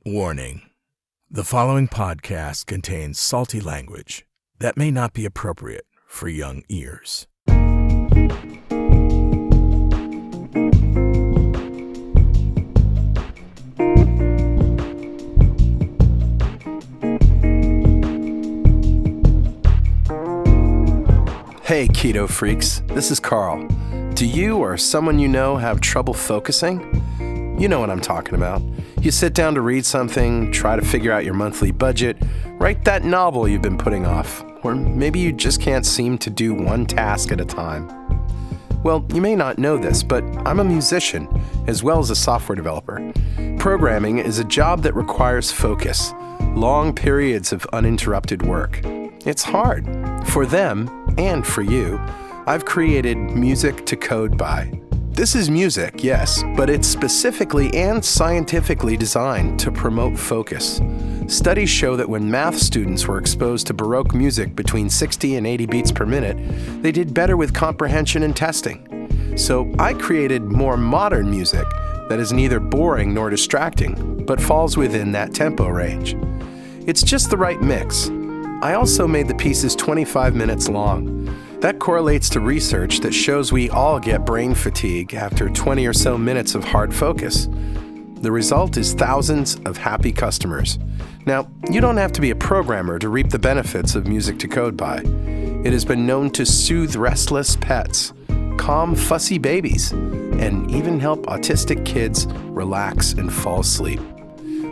Warning: the following podcast contains salty language that may not be appropriate for young ears. Hey keto freaks, this is Carl. Do you or someone you know have trouble focusing? You know what I'm talking about. You sit down to read something, try to figure out your monthly budget, write that novel you've been putting off, or maybe you just can't seem to do one task at a time. Well, you may not know this, but I'm a musician as well as a software developer. Programming is a job that requires focus, long periods of uninterrupted work. It's hard. For them, and for you, I've created Music to Code By. This is music, yes, but it's specifically and scientifically designed to promote focus. Studies show that when math students were exposed to Baroque music between 60 and 80 beats per minute, they did better with comprehension and testing. So I created more modern music that is neither boring nor distracting, but falls within that tempo range. It's just the right mix. I also made the pieces 25 minutes long. That correlates to research that shows we all get brain fatigue after 20 or so minutes of hard focus. The result is thousands of happy customers. Now, you don't have to be a programmer to reap the benefits of Music to Code By. It has been known to soothe restless pets, calm fussy babies, and even help autistic kids relax and fall asleep.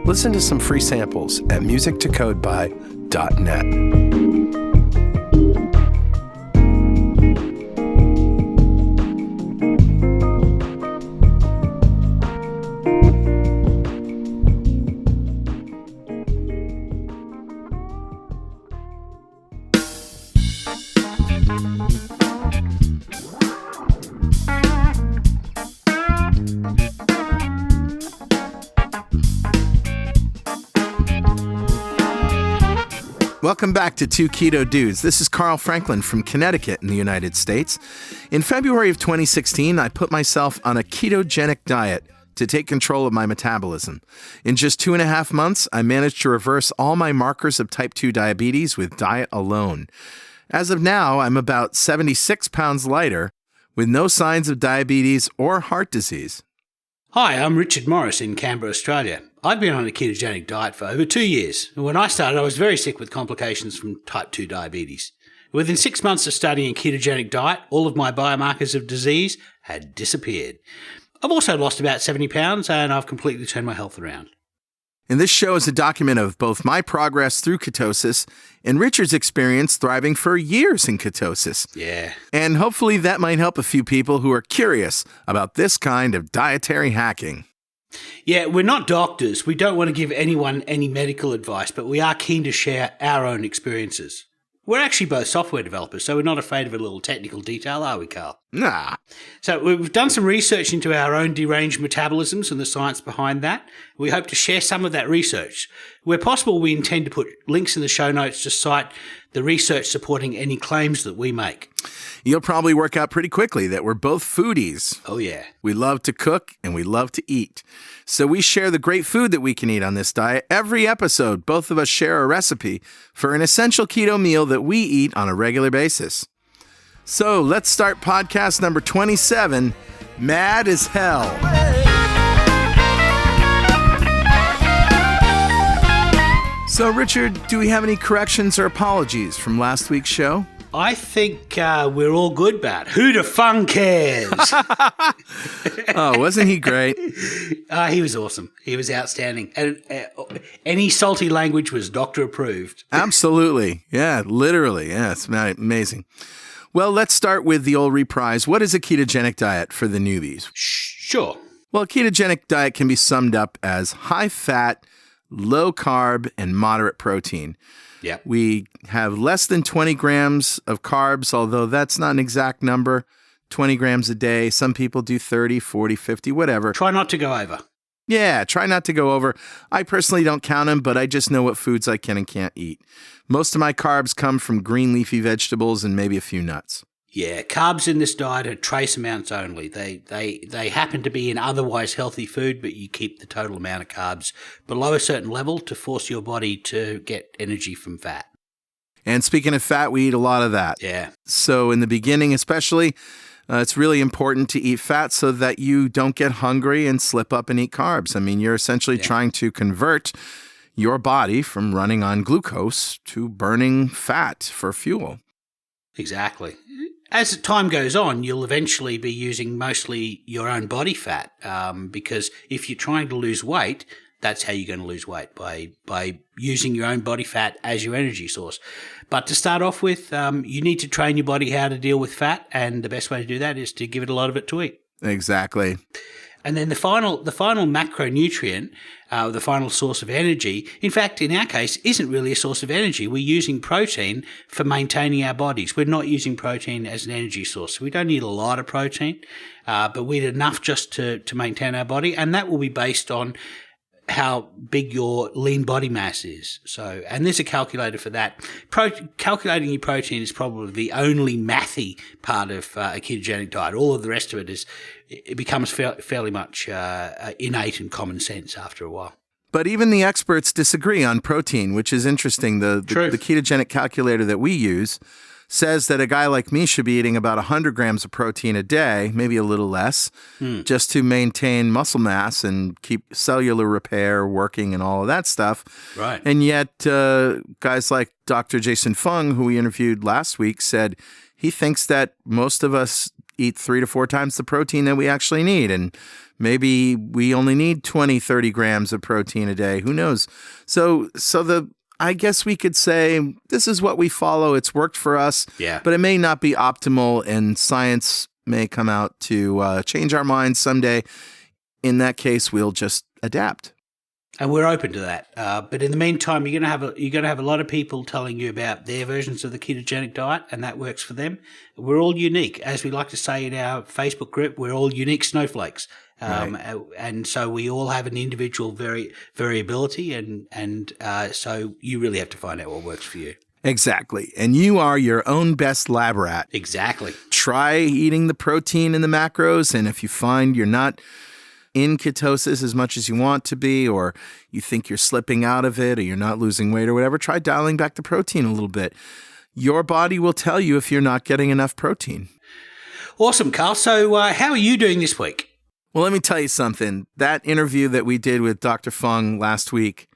Listen to some free samples at musictocodeby.net. Welcome back to Two Keto Dudes. This is Carl Franklin from Connecticut in the United States. In February of 2016, I put myself on a ketogenic diet to take control of my metabolism. In just 2.5 months, I managed to reverse all my markers of type 2 diabetes with diet alone. As of now, I'm about 76 pounds lighter with no signs of diabetes or heart disease. Hi, I'm Richard Morris in Canberra, Australia. I've been on a ketogenic diet for over 2 years. When I started, I was very sick with complications from type 2 diabetes. Within 6 months of studying a ketogenic diet, all of my biomarkers of disease had disappeared. I've also lost about 70 pounds and I've completely turned my health around. And this show is a document of both my progress through ketosis and Richard's experience thriving for years in ketosis. Yeah. And hopefully that might help a few people who are curious about this kind of dietary hacking. Yeah, we're not doctors. We don't want to give anyone any medical advice, but we are keen to share our own experiences. We're actually both software developers, so we're not afraid of a little technical detail, are we, Carl? Nah. So we've done some research into our own deranged metabolisms and the science behind that. We hope to share some of that research. Where possible, we intend to put links in the show notes to cite the research supporting any claims that we make. You'll probably work out pretty quickly that we're both foodies. Oh, yeah. We love to cook and we love to eat. So we share the great food that we can eat on this diet. Every episode, both of us share a recipe for an essential keto meal that we eat on a regular basis. So let's start podcast number 27, Mad as Hell. So Richard, do we have any corrections or apologies from last week's show? I think we're all good, Bat. Who the fun cares? Oh, wasn't he great? He was awesome. He was outstanding. And any salty language was doctor approved. Absolutely. Yeah, literally. Yeah, it's amazing. Well, let's start with the old reprise. What is a ketogenic diet for the newbies? Sure. Well, a ketogenic diet can be summed up as high fat, low carb, and moderate protein. Yep. We have less than 20 grams of carbs, although that's not an exact number. 20 grams a day. Some people do 30, 40, 50, whatever. Try not to go over. Yeah, try not to go over. I personally don't count them, but I just know what foods I can and can't eat. Most of my carbs come from green leafy vegetables and maybe a few nuts. Yeah, carbs in this diet are trace amounts only. They happen to be in otherwise healthy food, but you keep the total amount of carbs below a certain level to force your body to get energy from fat. And speaking of fat, we eat a lot of that. Yeah. So in the beginning especially, it's really important to eat fat so that you don't get hungry and slip up and eat carbs. I mean, you're essentially trying to convert your body from running on glucose to burning fat for fuel. Exactly. As time goes on, you'll eventually be using mostly your own body fat because if you're trying to lose weight, that's how you're going to lose weight, by using your own body fat as your energy source. But to start off with, you need to train your body how to deal with fat, and the best way to do that is to give it a lot of it to eat. Exactly. And then the final macronutrient, the final source of energy, in fact, in our case, isn't really a source of energy. We're using protein for maintaining our bodies. We're not using protein as an energy source. So we don't need a lot of protein, but we need enough just to maintain our body. And that will be based on how big your lean body mass is. So, and there's a calculator for that. Calculating your protein is probably the only mathy part of a ketogenic diet. All of the rest of it becomes fairly much innate and common sense after a while. But even the experts disagree on protein, which is interesting. The ketogenic calculator that we use says that a guy like me should be eating about 100 grams of protein a day, maybe a little less, just to maintain muscle mass and keep cellular repair working and all of that stuff. Right. And yet guys like Dr. Jason Fung, who we interviewed last week, said he thinks that most of us eat 3 to 4 times the protein that we actually need. And maybe we only need 20, 30 grams of protein a day. Who knows? So I guess we could say this is what we follow. It's worked for us, but it may not be optimal, and science may come out to change our minds someday. In that case, we'll just adapt. And we're open to that. But in the meantime, you're going to have a lot of people telling you about their versions of the ketogenic diet, and that works for them. We're all unique. As we like to say in our Facebook group, we're all unique snowflakes. Right. And so we all have an individual variability, and so you really have to find out what works for you. Exactly. And you are your own best lab rat. Exactly. Try eating the protein and the macros, and if you find you're not in ketosis as much as you want to be, or you think you're slipping out of it, or you're not losing weight or whatever, try dialing back the protein a little bit. Your body will tell you if you're not getting enough protein. Awesome, Carl. So how are you doing this week? Well, let me tell you something. That interview that we did with Dr. Fung last week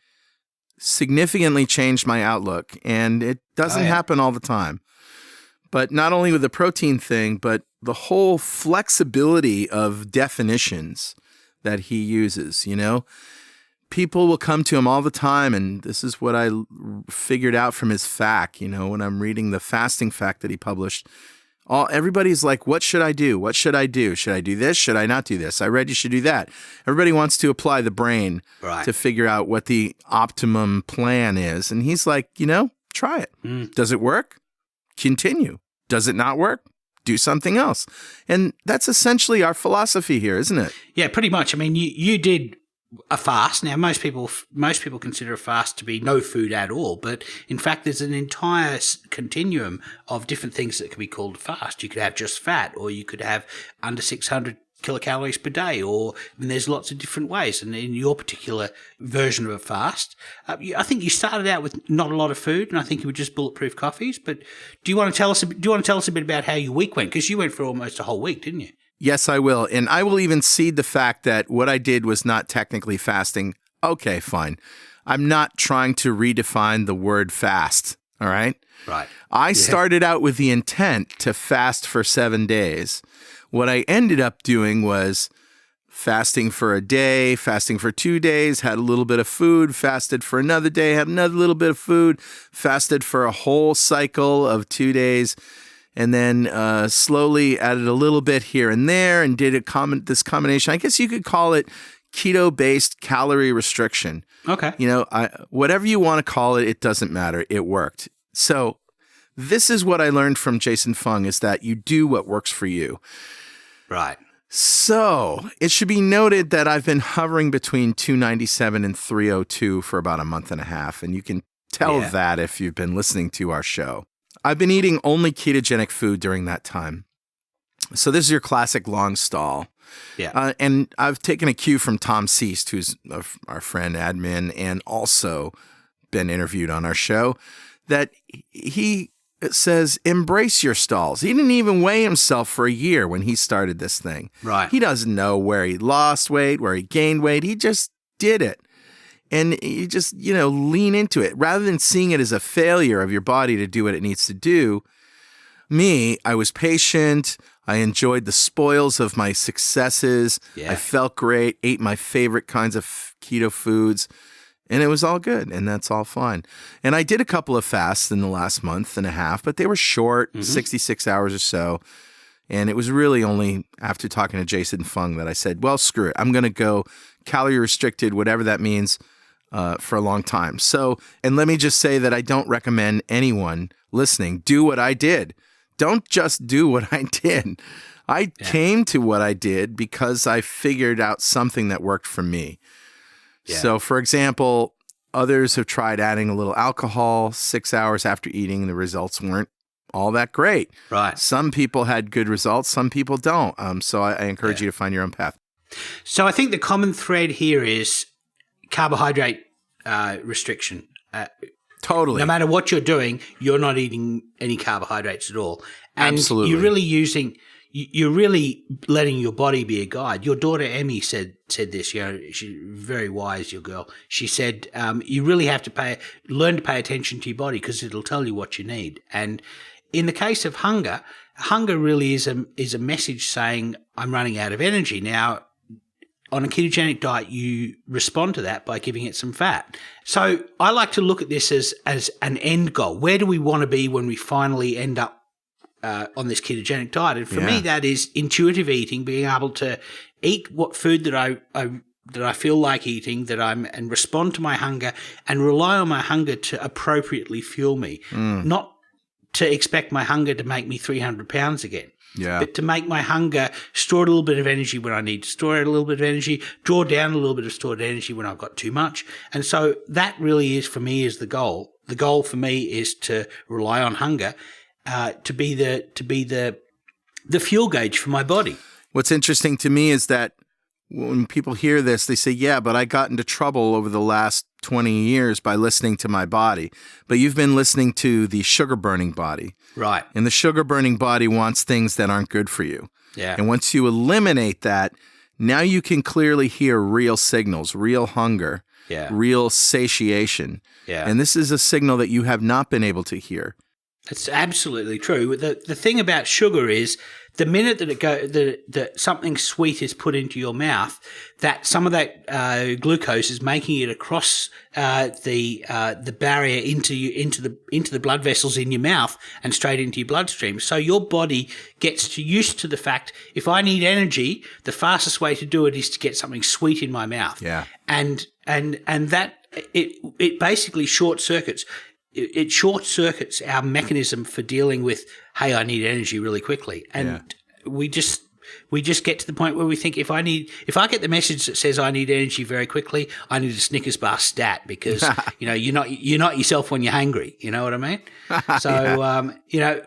significantly changed my outlook, and it doesn't happen all the time. But not only with the protein thing, but the whole flexibility of definitions that he uses, you know? People will come to him all the time, and this is what I figured out from his FAQ, you know, when I'm reading the fasting FAQ that he published. Everybody's like, what should I do? What should I do? Should I do this? Should I not do this? I read you should do that. Everybody wants to apply the brain to figure out what the optimum plan is. And he's like, you know, try it. Does it work? Continue. Does it not work? Do something else. And that's essentially our philosophy here, isn't it? Yeah, pretty much. I mean, you did a fast. Now, most people consider a fast to be no food at all, but in fact, there's an entire continuum of different things that can be called a fast. You could have just fat, or you could have under 600 kilocalories per day, or there's lots of different ways. And in your particular version of a fast, I think you started out with not a lot of food, and I think you were just bulletproof coffees. But do you want to tell us a bit about how your week went? Because you went for almost a whole week, didn't you? Yes, I will. And I will even cede the fact that what I did was not technically fasting. Okay, fine. I'm not trying to redefine the word fast, all right? Right. I started out with the intent to fast for 7 days. What I ended up doing was fasting for a day, fasting for 2 days, had a little bit of food, fasted for another day, had another little bit of food, fasted for a whole cycle of 2 days, and then slowly added a little bit here and there and did this combination. I guess you could call it keto-based calorie restriction. Okay. You know, whatever you want to call it, it doesn't matter. It worked. So this is what I learned from Jason Fung, is that you do what works for you. Right. So it should be noted that I've been hovering between 297 and 302 for about a month and a half, and you can tell that if you've been listening to our show. I've been eating only ketogenic food during that time. So this is your classic long stall. Yeah. And I've taken a cue from Tom Seast, who's our friend admin and also been interviewed on our show, that he says, embrace your stalls. He didn't even weigh himself for a year when he started this thing. Right. He doesn't know where he lost weight, where he gained weight. He just did it. And you just, lean into it. Rather than seeing it as a failure of your body to do what it needs to do, I was patient. I enjoyed the spoils of my successes. Yeah. I felt great, ate my favorite kinds of keto foods, and it was all good, and that's all fine. And I did a couple of fasts in the last month and a half, but they were short, 66 hours or so. And it was really only after talking to Jason Fung that I said, well, screw it. I'm going to go calorie restricted, whatever that means, for a long time. So, and let me just say that I don't recommend anyone listening do what I did. Don't just do what I did. I came to what I did because I figured out something that worked for me. Yeah. So, for example, others have tried adding a little alcohol 6 hours after eating. The results weren't all that great. Right. Some people had good results. Some people don't. So I encourage you to find your own path. So I think the common thread here is carbohydrate restriction. Totally. No matter what you're doing, you're not eating any carbohydrates at all. And Absolutely. you're really letting your body be a guide. Your daughter Emmy said this, she's very wise, your girl. She said, you really have to learn to pay attention to your body because it'll tell you what you need. And in the case of hunger really is a message saying, I'm running out of energy. Now, on a ketogenic diet, you respond to that by giving it some fat. So I like to look at this as an end goal. Where do we want to be when we finally end up on this ketogenic diet? And for me, that is intuitive eating, being able to eat what food that I feel like eating, and respond to my hunger and rely on my hunger to appropriately fuel me, not to expect my hunger to make me 300 pounds again. Yeah. But to make my hunger store a little bit of energy when I need to store a little bit of energy, draw down a little bit of stored energy when I've got too much. And so that really is, for me, is the goal. The goal for me is to rely on hunger to be the fuel gauge for my body. What's interesting to me is that when people hear this, they say, yeah, but I got into trouble over the last 20 years by listening to my body. But you've been listening to the sugar-burning body. Right. And the sugar-burning body wants things that aren't good for you. Yeah. And once you eliminate that, now you can clearly hear real signals, real hunger, real satiation. Yeah. And this is a signal that you have not been able to hear. It's absolutely true. The thing about sugar is the minute that that something sweet is put into your mouth, that some of that glucose is making it across the barrier into the blood vessels in your mouth and straight into your bloodstream. So your body gets used to the fact, if I need energy, the fastest way to do it is to get something sweet in my mouth. Yeah. And that it basically short circuits. It short circuits our mechanism for dealing with, hey, I need energy really quickly. And we just get to the point where we think, if I get the message that says I need energy very quickly, I need a Snickers bar stat, because you're not yourself when you're hungry. You know what I mean? So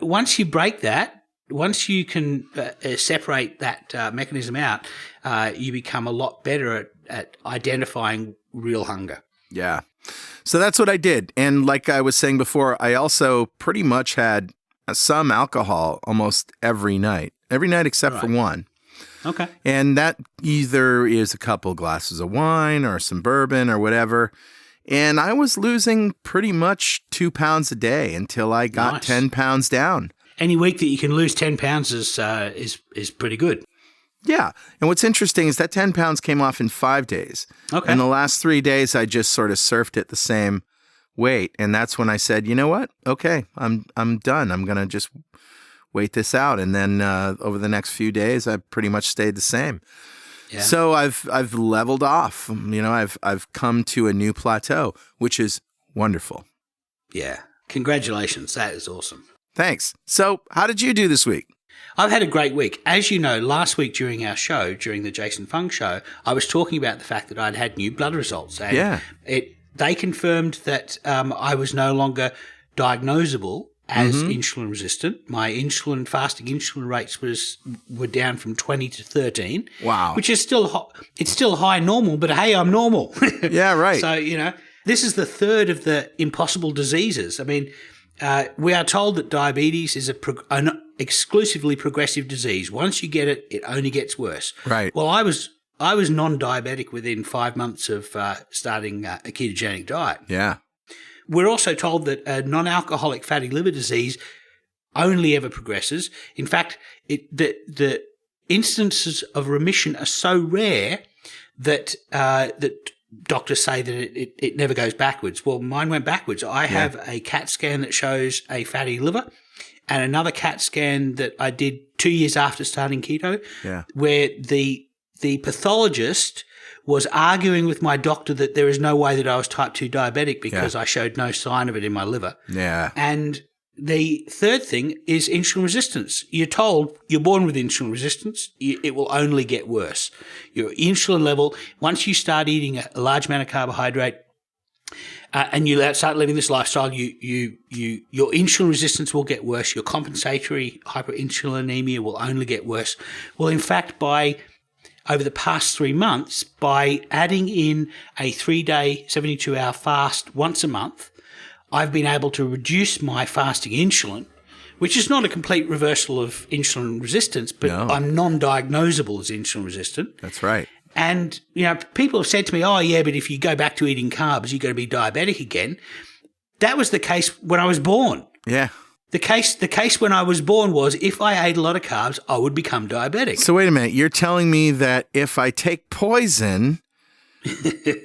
once you break that, once you can separate that mechanism out, you become a lot better at identifying real hunger. Yeah. So that's what I did. And like I was saying before, I also pretty much had some alcohol almost every night except for one. Okay. And that either is a couple glasses of wine or some bourbon or whatever. And I was losing pretty much 2 pounds a day until I got 10 pounds down. Any week that you can lose 10 pounds is pretty good. Yeah. And what's interesting is that 10 pounds came off in 5 days. Okay. And the last 3 days, I just sort of surfed at the same weight. And that's when I said, you know what? Okay, I'm done. I'm going to just wait this out. And then over the next few days, I pretty much stayed the same. Yeah. So I've leveled off. I've come to a new plateau, which is wonderful. Yeah. Congratulations. That is awesome. Thanks. So how did you do this week? I've had a great week. As you know, last week during our show, during the Jason Fung show, I was talking about the fact that I'd had new blood results. And they confirmed that I was no longer diagnosable as insulin resistant. My fasting insulin rates were down from 20 to 13. Wow. Which is it's still high normal, but hey, I'm normal. Yeah, right. So, this is the third of the impossible diseases. I mean, we are told that diabetes is an exclusively progressive disease. Once you get it, it only gets worse. Right. Well, I was non-diabetic within 5 months of starting a ketogenic diet. Yeah. We're also told that non-alcoholic fatty liver disease only ever progresses. In fact, the instances of remission are so rare that doctors say that it never goes backwards. Well, mine went backwards. I have a CAT scan that shows a fatty liver, and another CAT scan that I did 2 years after starting keto, where the pathologist was arguing with my doctor that there is no way that I was type 2 diabetic because I showed no sign of it in my liver. Yeah. And the third thing is insulin resistance. You're told you're born with insulin resistance. It will only get worse. Your insulin level, once you start eating a large amount of carbohydrate and you start living this lifestyle, your insulin resistance will get worse. Your compensatory hyperinsulinemia will only get worse. Well, in fact, over the past 3 months, by adding in a 3-day, 72-hour fast once a month, I've been able to reduce my fasting insulin, which is not a complete reversal of insulin resistance, but I'm non-diagnosable as insulin resistant. That's right. And, people have said to me, oh, yeah, but if you go back to eating carbs, you're going to be diabetic again. That was the case when I was born. Yeah. The case when I was born was if I ate a lot of carbs, I would become diabetic. So wait a minute. You're telling me that if I take poison,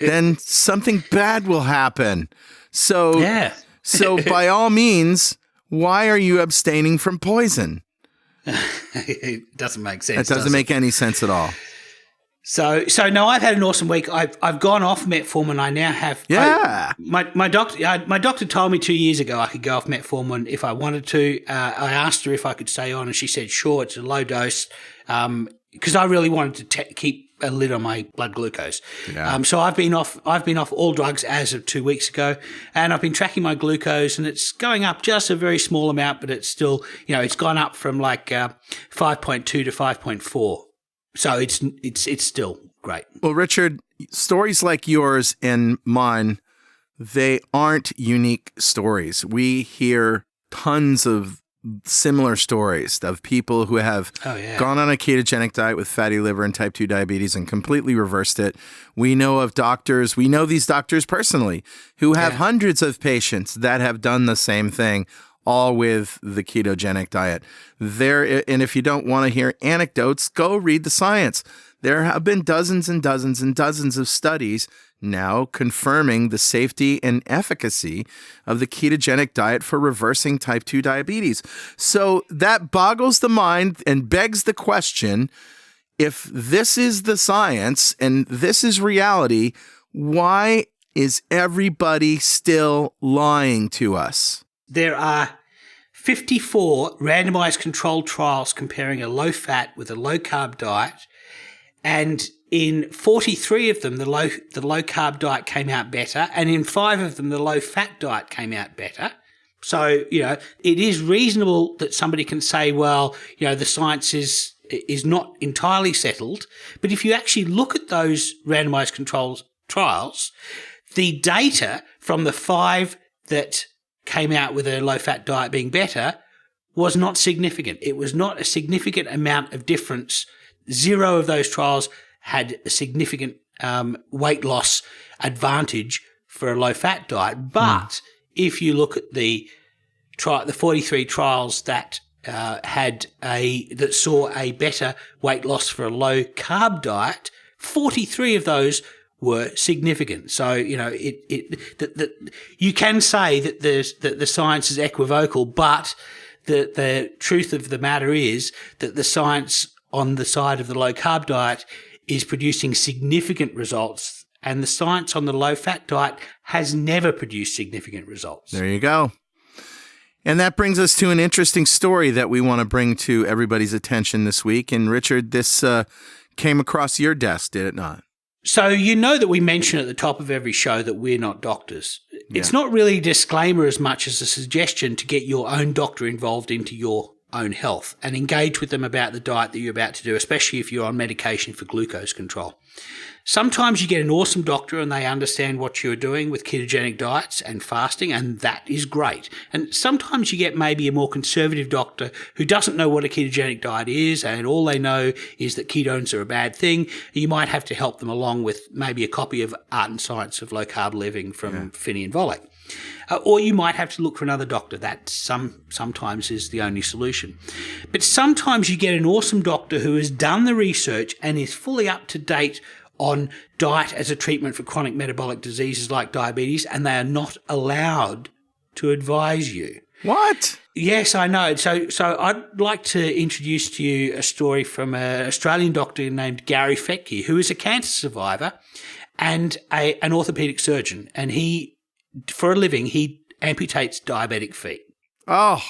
then something bad will happen. So, so by all means, why are you abstaining from poison? It doesn't make sense. It doesn't make any sense at all. So no, I've had an awesome week. I've gone off metformin. I now have. Yeah. My doctor told me 2 years ago I could go off metformin if I wanted to. I asked her if I could stay on, and she said sure. It's a low dose because I really wanted to keep a lid on my blood glucose. Yeah. So I've been off all drugs as of 2 weeks ago, and I've been tracking my glucose, and it's going up just a very small amount, but it's still it's gone up from like 5.2 to 5.4. So it's still great. Well, Richard, stories like yours and mine, they aren't unique stories. We hear tons of similar stories of people who have gone on a ketogenic diet with fatty liver and type 2 diabetes and completely reversed it. We know these doctors personally who have hundreds of patients that have done the same thing, all with the ketogenic diet. And if you don't want to hear anecdotes, go read the science. There have been dozens and dozens and dozens of studies now confirming the safety and efficacy of the ketogenic diet for reversing type 2 diabetes. So that boggles the mind and begs the question, if this is the science and this is reality, why is everybody still lying to us? There are 54 randomized controlled trials comparing a low-fat with a low-carb diet, and in 43 of them, the low-carb diet came out better, and in 5 of them, the low-fat diet came out better. So, it is reasonable that somebody can say, well, the science is not entirely settled, but if you actually look at those randomized controlled trials, the data from the 5 that came out with a low-fat diet being better was not significant. It was not a significant amount of difference. 0 of those trials had a significant weight loss advantage for a low-fat diet. But if you look at the 43 trials that that saw a better weight loss for a low-carb diet, 43 of those were significant. So, you can say that the science is equivocal, but the truth of the matter is that the science on the side of the low carb diet is producing significant results, and the science on the low fat diet has never produced significant results. There you go. And that brings us to an interesting story that we want to bring to everybody's attention this week. And Richard, this came across your desk, did it not? So that we mention at the top of every show that we're not doctors. it's not really a disclaimer as much as a suggestion to get your own doctor involved into your own health and engage with them about the diet that you're about to do, especially if you're on medication for glucose control. Sometimes you get an awesome doctor and they understand what you're doing with ketogenic diets and fasting, and that is great. And sometimes you get maybe a more conservative doctor who doesn't know what a ketogenic diet is, and all they know is that ketones are a bad thing. You might have to help them along with maybe a copy of Art and Science of Low Carb Living from Finney and Volek. Or you might have to look for another doctor. That sometimes is the only solution. But sometimes you get an awesome doctor who has done the research and is fully up to date on diet as a treatment for chronic metabolic diseases like diabetes, and they are not allowed to advise you. What? Yes, I know. So I'd like to introduce to you a story from an Australian doctor named Gary Fettke, who is a cancer survivor and an orthopedic surgeon. And he, for a living, he amputates diabetic feet. Oh.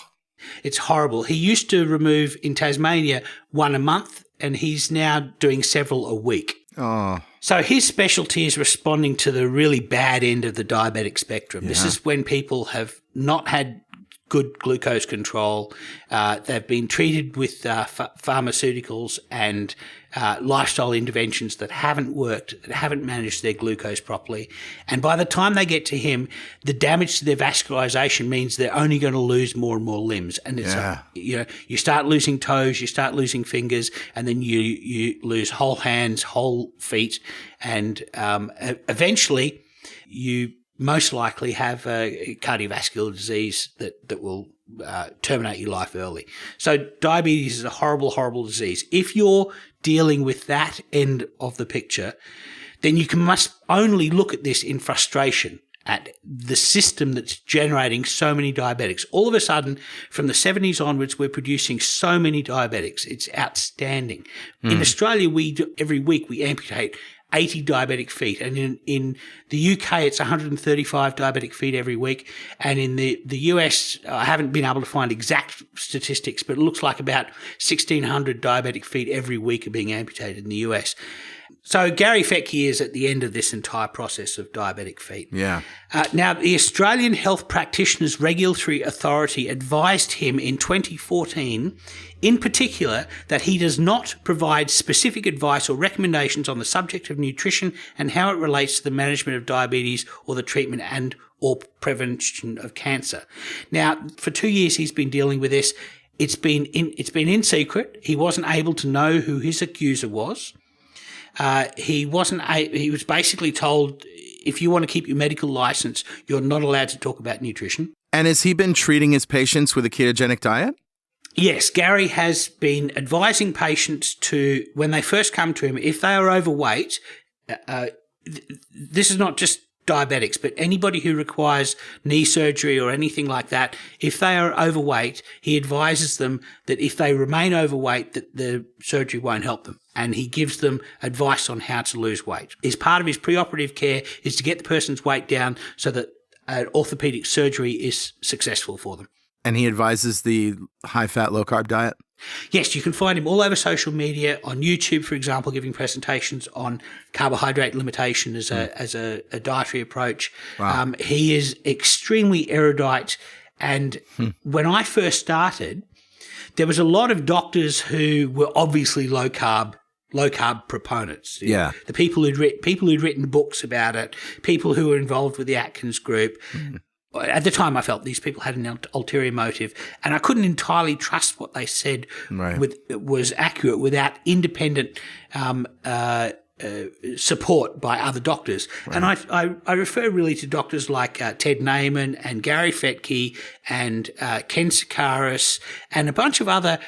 It's horrible. He used to remove in Tasmania 1 a month, and he's now doing several a week. Oh. So his specialty is responding to the really bad end of the diabetic spectrum. Yeah. This is when people have not had good glucose control. They've been treated with pharmaceuticals and lifestyle interventions that haven't worked, that haven't managed their glucose properly. And by the time they get to him, the damage to their vascularization means they're only going to lose more and more limbs. And it's you start losing toes, you start losing fingers, and then you lose whole hands, whole feet, and eventually you most likely have a cardiovascular disease that will terminate your life early. So diabetes is a horrible, horrible disease. If you're dealing with that end of the picture, then you must only look at this in frustration at the system that's generating so many diabetics. All of a sudden, from the 70s onwards, we're producing so many diabetics. It's outstanding. In Australia, every week we amputate 80 diabetic feet. And in the UK, it's 135 diabetic feet every week. And in the US, I haven't been able to find exact statistics, but it looks like about 1,600 diabetic feet every week are being amputated in the US. So Gary Fettke is at the end of this entire process of diabetic feet. Yeah. Now, the Australian Health Practitioners Regulatory Authority advised him in 2014, in particular, that he does not provide specific advice or recommendations on the subject of nutrition and how it relates to the management of diabetes or the treatment and or prevention of cancer. Now, for 2 years, he's been dealing with this. It's been in secret. He wasn't able to know who his accuser was. He was basically told, if you want to keep your medical license, you're not allowed to talk about nutrition. And has he been treating his patients with a ketogenic diet? Yes, Gary has been advising patients to, when they first come to him, if they are overweight, this is not just diabetics, but anybody who requires knee surgery or anything like that, if they are overweight, he advises them that if they remain overweight, that the surgery won't help them. And he gives them advice on how to lose weight. As part of his preoperative care is to get the person's weight down so that orthopedic surgery is successful for them. And he advises the high-fat, low-carb diet? Yes, you can find him all over social media, on YouTube, for example, giving presentations on carbohydrate limitation as a dietary approach. Wow. He is extremely erudite. And when I first started, there was a lot of doctors who were obviously low carb proponents. Yeah. The people who'd written books about it, people who were involved with the Atkins group. At the time, I felt these people had an ulterior motive, and I couldn't entirely trust what they said was accurate without independent support by other doctors. Right. And I refer really to doctors like Ted Naiman and Gary Fettke and Ken Sakaris and a bunch of other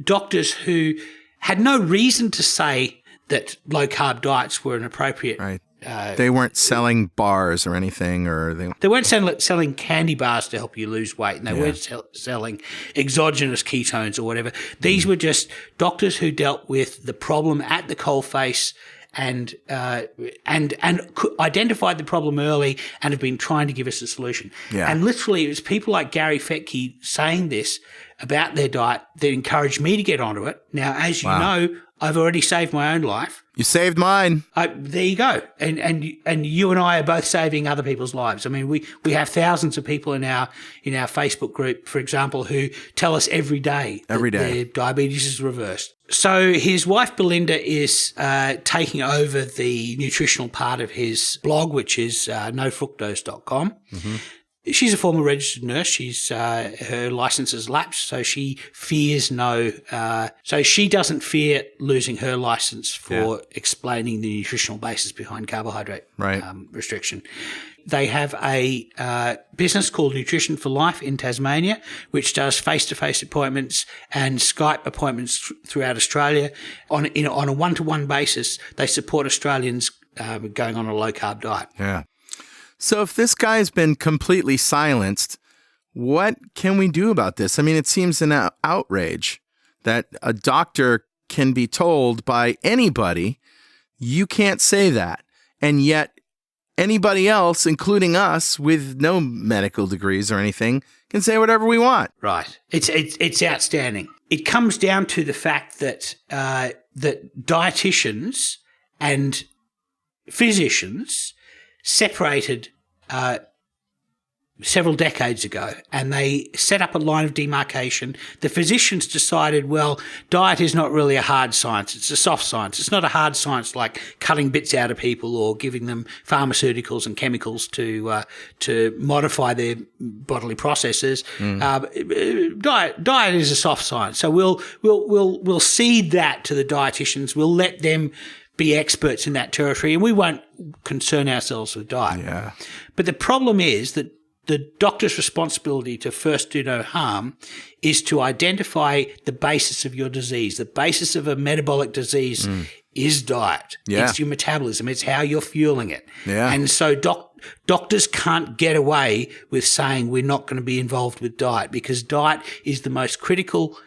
doctors who had no reason to say that low-carb diets were inappropriate. Right. They weren't selling bars or anything, or they weren't selling candy bars to help you lose weight, and they weren't selling exogenous ketones or whatever. These were just doctors who dealt with the problem at the coalface and identified the problem early and have been trying to give us a solution. Yeah. And literally, it was people like Gary Fettke saying this about their diet that encouraged me to get onto it. Now, as you know, I've already saved my own life. You saved mine. There you go. And you and I are both saving other people's lives. I mean, we have thousands of people in our Facebook group, for example, who tell us every day their diabetes is reversed. So his wife, Belinda, is taking over the nutritional part of his blog, which is nofructose.com. Mm-hmm. She's a former registered nurse. Her license is lapsed, so she fears so she doesn't fear losing her license for explaining the nutritional basis behind carbohydrate restriction. They have a business called Nutrition for Life in Tasmania, which does face-to-face appointments and Skype appointments throughout Australia on a one-to-one basis. They support Australians going on a low-carb diet. Yeah. So if this guy's been completely silenced, what can we do about this? I mean, it seems an outrage that a doctor can be told by anybody, you can't say that. And yet anybody else, including us with no medical degrees or anything, can say whatever we want. Right. It's outstanding. It comes down to the fact that that dietitians and physicians separated several decades ago, and they set up a line of demarcation. The physicians decided, well, diet is not really a hard science. It's a soft science. It's not a hard science like cutting bits out of people or giving them pharmaceuticals and chemicals to modify their bodily processes. Diet is a soft science. So we'll cede that to the dietitians. We'll let them be experts in that territory, and we won't concern ourselves with diet. Yeah. But the problem is that the doctor's responsibility to first do no harm is to identify the basis of your disease. The basis of a metabolic disease is diet. Yeah. It's your metabolism. It's how you're fueling it. Yeah. And so doctors can't get away with saying we're not going to be involved with diet, because diet is the most critical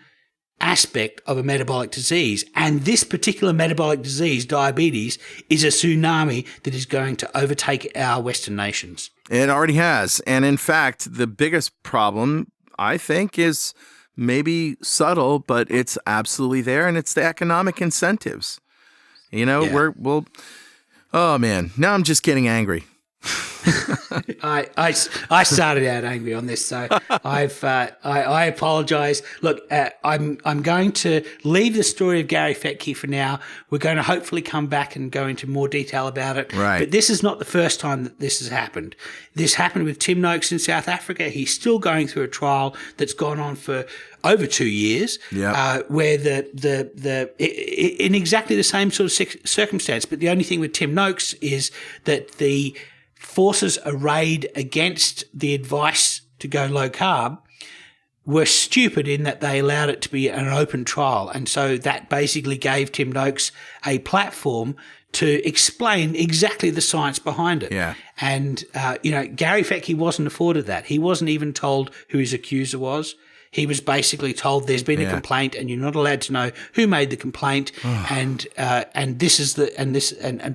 aspect of a metabolic disease. And this particular metabolic disease, diabetes, is a tsunami that is going to overtake our Western nations. It already has. And in fact, the biggest problem, I think, is maybe subtle, but it's absolutely there, and it's the economic incentives. You know, oh man, now I'm just getting angry. I started out angry on this, so I apologise. Look, I'm going to leave the story of Gary Fettke for now. We're going to hopefully come back and go into more detail about it. Right. But this is not the first time that this has happened. This happened with Tim Noakes in South Africa. He's still going through a trial that's gone on for over 2 years, where in exactly the same sort of circumstance. But the only thing with Tim Noakes is that the forces arrayed against the advice to go low carb were stupid in that they allowed it to be an open trial. And so that basically gave Tim Noakes a platform to explain exactly the science behind it. Yeah. And, Gary Fettke wasn't afforded that. He wasn't even told who his accuser was. He was basically told there's been a complaint and you're not allowed to know who made the complaint. And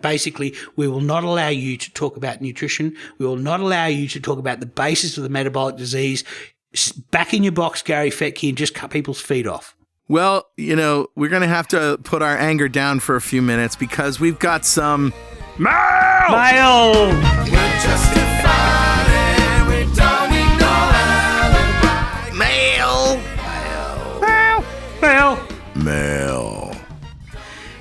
basically we will not allow you to talk about nutrition. We will not allow you to talk about the basis of the metabolic disease. Back in your box, Gary Fettke, and just cut people's feet off. Well, we're going to have to put our anger down for a few minutes because we've got some mail. We're justified and we don't need no alibi. Mail.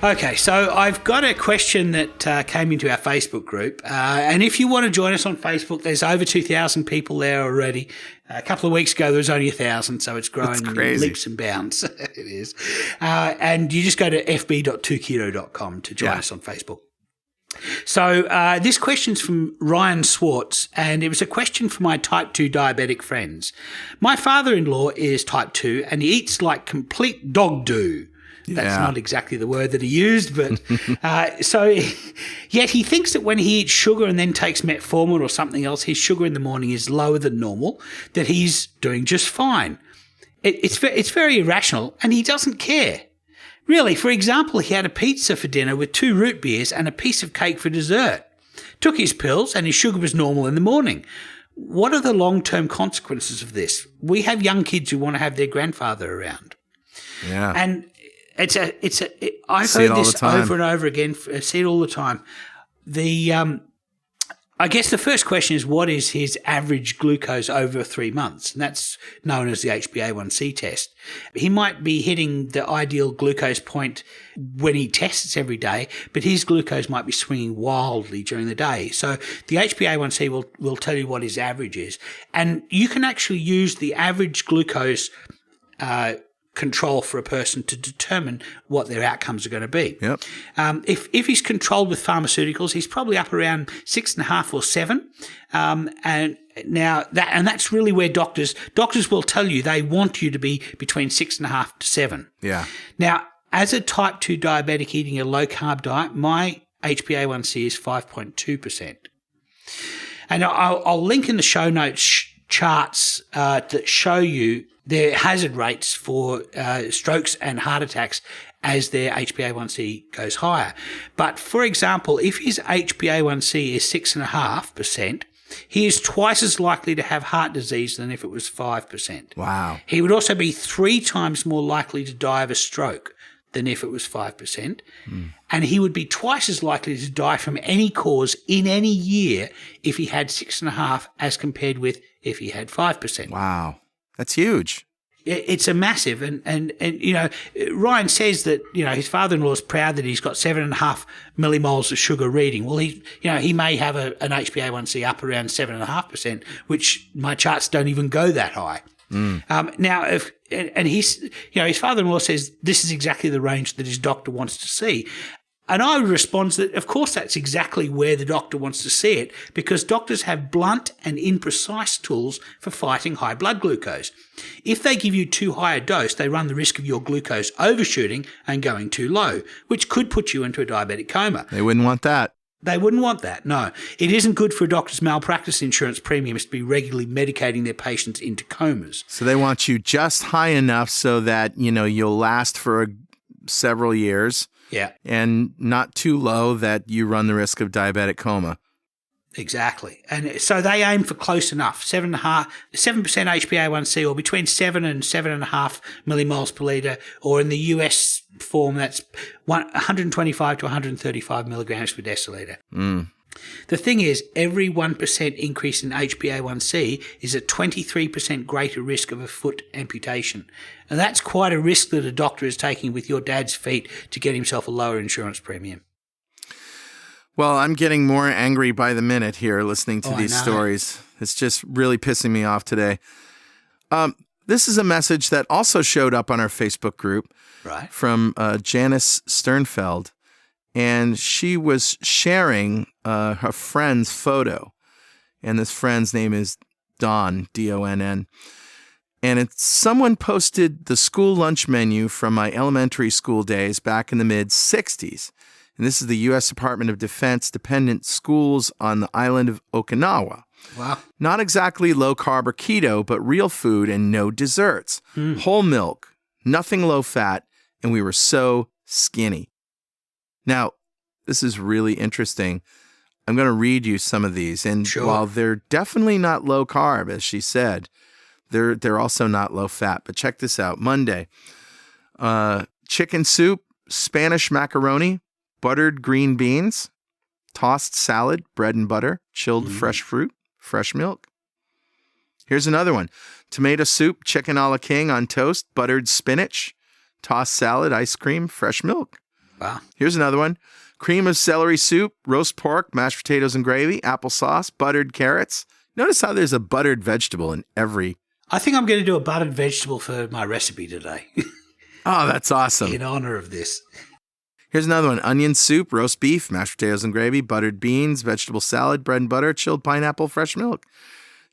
Okay, so I've got a question that came into our Facebook group. And if you want to join us on Facebook, there's over 2,000 people there already. A couple of weeks ago, there was only 1,000, so it's growing in leaps and bounds. It is. And you just go to fb.2keto.com to join us on Facebook. So this question's from Ryan Swartz, and it was a question for my type 2 diabetic friends. My father-in-law is type 2, and he eats like complete dog do. That's not exactly the word that he used, but yet he thinks that when he eats sugar and then takes metformin or something else, his sugar in the morning is lower than normal, that he's doing just fine. It's very irrational, and he doesn't care. Really, for example, he had a pizza for dinner with 2 root beers and a piece of cake for dessert. Took his pills and his sugar was normal in the morning. what are the long-term consequences of this? We have young kids who want to have their grandfather around. Yeah. And I've See it heard all this the time. over and over again. I see it all the time. I guess the first question is, what is his average glucose over 3 months? And that's known as the HbA1c test. He might be hitting the ideal glucose point when he tests every day, but his glucose might be swinging wildly during the day. So the HbA1c will tell you what his average is. And you can actually use the average glucose control for a person to determine what their outcomes are going to be. Yep. If he's controlled with pharmaceuticals, he's probably up around 6.5 or 7. And that's really where doctors will tell you they want you to be between 6.5 to 7. Yeah. Now, as a type 2 diabetic eating a low carb diet, my HbA1c is 5.2%. And I'll link in the show notes charts that show you their hazard rates for strokes and heart attacks as their HbA1c goes higher. But for example, if his HbA1c is 6.5%, he is twice as likely to have heart disease than if it was 5%. Wow. He would also be 3 times more likely to die of a stroke than if it was 5%. And he would be twice as likely to die from any cause in any year if he had 6.5 as compared with if he had 5%. Wow. That's huge. It's a massive, and Ryan says that, his father-in-law is proud that he's got 7.5 millimoles of sugar reading. Well, he may have an HbA1c up around 7.5%, which my charts don't even go that high. Now, his father-in-law says this is exactly the range that his doctor wants to see. And I would respond that, of course, that's exactly where the doctor wants to see it, because doctors have blunt and imprecise tools for fighting high blood glucose. If they give you too high a dose, they run the risk of your glucose overshooting and going too low, which could put you into a diabetic coma. They wouldn't want that. They wouldn't want that, no. It isn't good for a doctor's malpractice insurance premiums to be regularly medicating their patients into comas. So they want you just high enough so that, you'll last for several years. Yeah. And not too low that you run the risk of diabetic coma. Exactly. And so they aim for close enough, 7% HbA1c, or between 7 and 7.5 millimoles per litre, or in the US form, that's 125 to 135 milligrams per decilitre. The thing is, every 1% increase in HbA1c is a 23% greater risk of a foot amputation. And that's quite a risk that a doctor is taking with your dad's feet to get himself a lower insurance premium. Well, I'm getting more angry by the minute here listening to these stories. It's just really pissing me off today. This is a message that also showed up on our Facebook group from Janice Sternfeld. And she was sharing her friend's photo. And this friend's name is Donn, D-O-N-N. And someone posted the school lunch menu from my elementary school days back in the mid-'60s. And this is the U.S. Department of Defense dependent schools on the island of Okinawa. Wow. Not exactly low carb or keto, but real food and no desserts. Whole milk, nothing low fat, and we were so skinny. Now, this is really interesting. I'm going to read you some of these. And while they're definitely not low carb, as she said, they're also not low fat. But check this out. Monday, chicken soup, Spanish macaroni, buttered green beans, tossed salad, bread and butter, chilled fresh fruit, fresh milk. Here's another one. Tomato soup, chicken a la king on toast, buttered spinach, tossed salad, ice cream, fresh milk. Wow. Here's another one. Cream of celery soup, roast pork, mashed potatoes and gravy, applesauce, buttered carrots. Notice how there's a buttered vegetable in every... I think I'm going to do a buttered vegetable for my recipe today. Oh, that's awesome. In honor of this. Here's another one. Onion soup, roast beef, mashed potatoes and gravy, buttered beans, vegetable salad, bread and butter, chilled pineapple, fresh milk.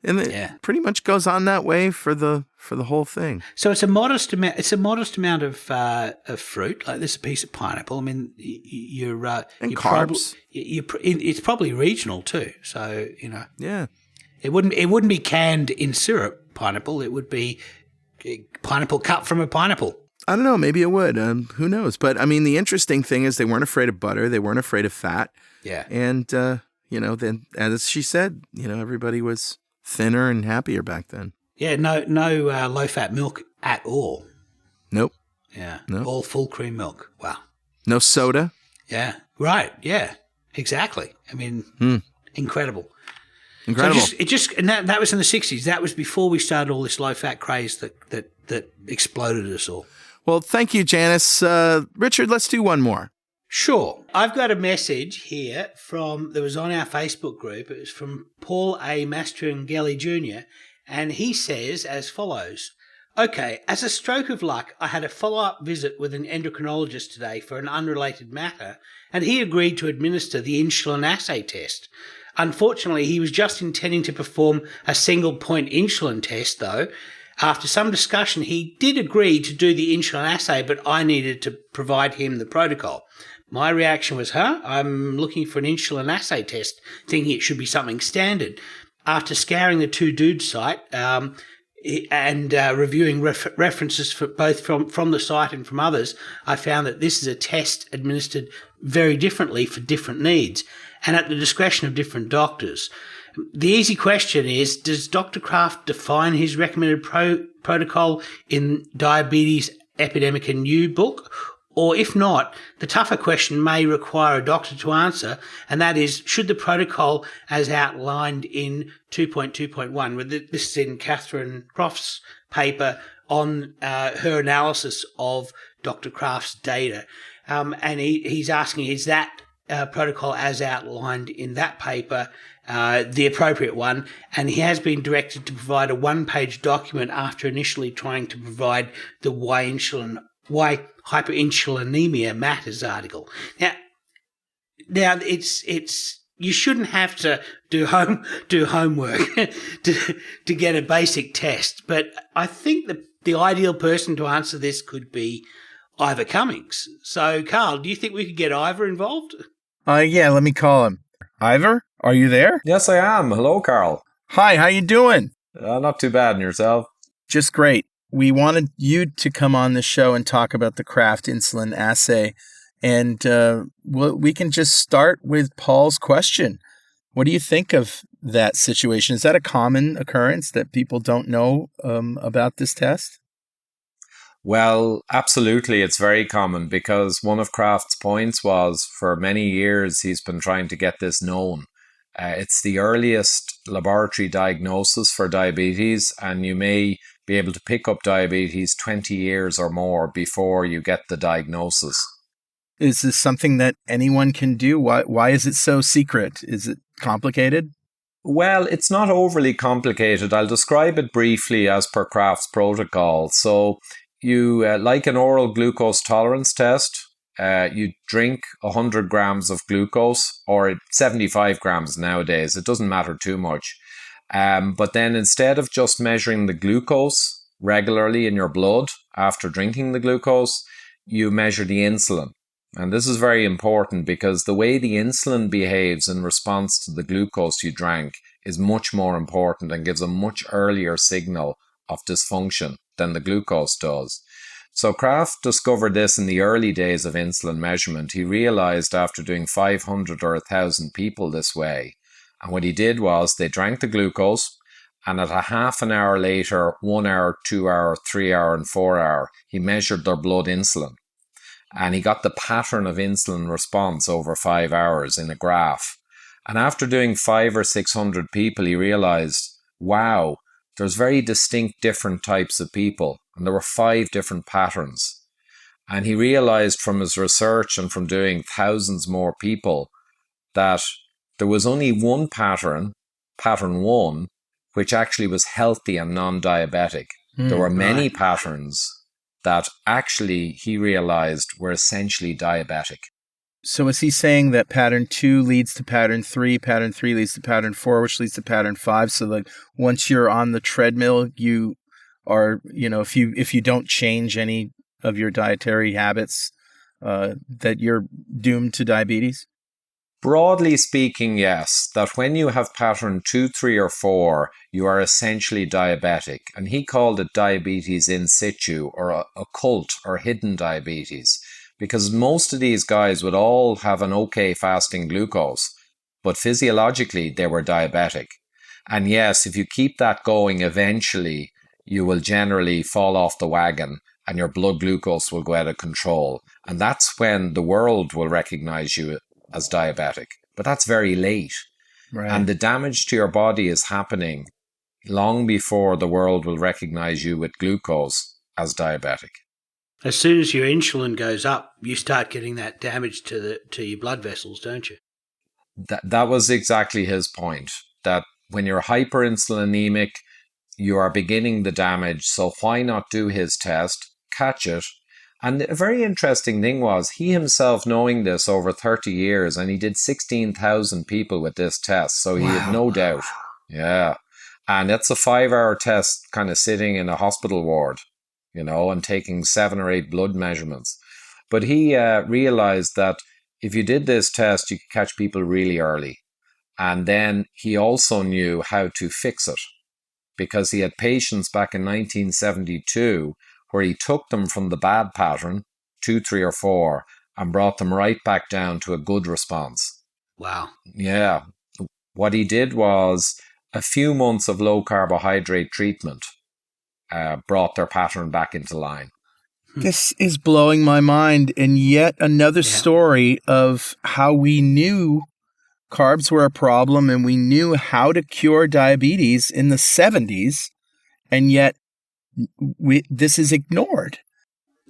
And it pretty much goes on that way for the whole thing. So it's a modest amount. It's a modest amount of fruit. Like this, a piece of pineapple. I mean, you're carbs. It's probably regional too. So Yeah. It wouldn't be canned in syrup pineapple. It would be pineapple cut from a pineapple. I don't know. Maybe it would. Who knows? But I mean, the interesting thing is they weren't afraid of butter. They weren't afraid of fat. Yeah. And then as she said, everybody was thinner and happier back then. Yeah, no low-fat milk at all. Nope. Yeah, Nope. all full cream milk. Wow. No soda. Yeah, right. Yeah, exactly. I mean, incredible. Incredible. So and that was in the 60s. That was before we started all this low-fat craze that exploded us all. Well, thank you, Janice. Richard, let's do one more. Sure. I've got a message here that was on our Facebook group. It was from Paul A. Mastrangelli Jr., and he says as follows. Okay, as a stroke of luck, I had a follow-up visit with an endocrinologist today for an unrelated matter, and he agreed to administer the insulin assay test. Unfortunately, he was just intending to perform a single-point insulin test, though. After some discussion, he did agree to do the insulin assay, but I needed to provide him the protocol. My reaction was, I'm looking for an insulin assay test, thinking it should be something standard. After scouring the Two Dudes site and reviewing references for both from the site and from others, I found that this is a test administered very differently for different needs and at the discretion of different doctors. The easy question is, does Dr. Kraft define his recommended protocol in Diabetes Epidemic and New book? Or if not, the tougher question may require a doctor to answer, and that is, should the protocol as outlined in 2.2.1, this is in Catherine Croft's paper on her analysis of Dr. Kraft's data, and he's asking, is that protocol as outlined in that paper the appropriate one? And he has been directed to provide a one-page document after initially trying to provide the why hyperinsulinemia matters article. Now it's you shouldn't have to do homework to get a basic test, but I think the ideal person to answer this could be Ivor Cummins. So, Carl, do you think we could get Ivor involved? Yeah, let me call him. Ivor, are you there? Yes, I am. Hello, Carl. Hi, how you doing? Not too bad, and yourself? Just great. We wanted you to come on the show and talk about the Kraft insulin assay. And we can just start with Paul's question. What do you think of that situation? Is that a common occurrence that people don't know about this test? Well, absolutely. It's very common because one of Kraft's points was for many years he's been trying to get this known. It's the earliest laboratory diagnosis for diabetes, and you may be able to pick up diabetes 20 years or more before you get the diagnosis. Is this something that anyone can do? Why is it so secret? Is it complicated? Well, it's not overly complicated. I'll describe it briefly as per Kraft's protocol. So you, like an oral glucose tolerance test, you drink 100 grams of glucose, or 75 grams nowadays. It doesn't matter too much. But then instead of just measuring the glucose regularly in your blood after drinking the glucose, you measure the insulin. And this is very important because the way the insulin behaves in response to the glucose you drank is much more important and gives a much earlier signal of dysfunction than the glucose does. So Kraft discovered this in the early days of insulin measurement. He realized after doing 500 or 1,000 people this way, and what he did was they drank the glucose, and at a half an hour later, 1 hour, 2 hour, 3 hour, and 4 hour, he measured their blood insulin. And he got the pattern of insulin response over 5 hours in a graph. And after doing 500 or 600 people, he realized, wow, there's very distinct different types of people. And there were 5 different patterns. And he realized from his research and from doing thousands more people, that there was only one pattern 1, which actually was healthy and non-diabetic. There were many patterns that actually he realized were essentially diabetic. So is he saying that pattern 2 leads to pattern 3 leads to pattern 4, which leads to pattern 5? So like once you're on the treadmill, you are, if you don't change any of your dietary habits, that you're doomed to diabetes? Broadly speaking, yes, that when you have pattern 2, 3, or 4, you are essentially diabetic. And he called it diabetes in situ, or occult or hidden diabetes, because most of these guys would all have an okay fasting glucose, but physiologically they were diabetic. And yes, if you keep that going, eventually you will generally fall off the wagon and your blood glucose will go out of control. And that's when the world will recognize you as diabetic. But that's very late. Right. And the damage to your body is happening long before the world will recognize you with glucose as diabetic. As soon as your insulin goes up, you start getting that damage to your blood vessels, don't you? That was exactly his point, that when you're hyperinsulinemic, you are beginning the damage. So why not do his test, catch it? And a very interesting thing was he himself knowing this over 30 years, and he did 16,000 people with this test. So he had no doubt. Yeah. And it's a 5-hour test kind of sitting in a hospital ward, and taking 7 or 8 blood measurements. But he realized that if you did this test, you could catch people really early. And then he also knew how to fix it, because he had patients back in 1972 where he took them from the bad pattern, 2, 3, or 4, and brought them right back down to a good response. Wow. Yeah. What he did was a few months of low carbohydrate treatment brought their pattern back into line. This is blowing my mind. And yet another story of how we knew carbs were a problem and we knew how to cure diabetes in the 70s. And yet this is ignored.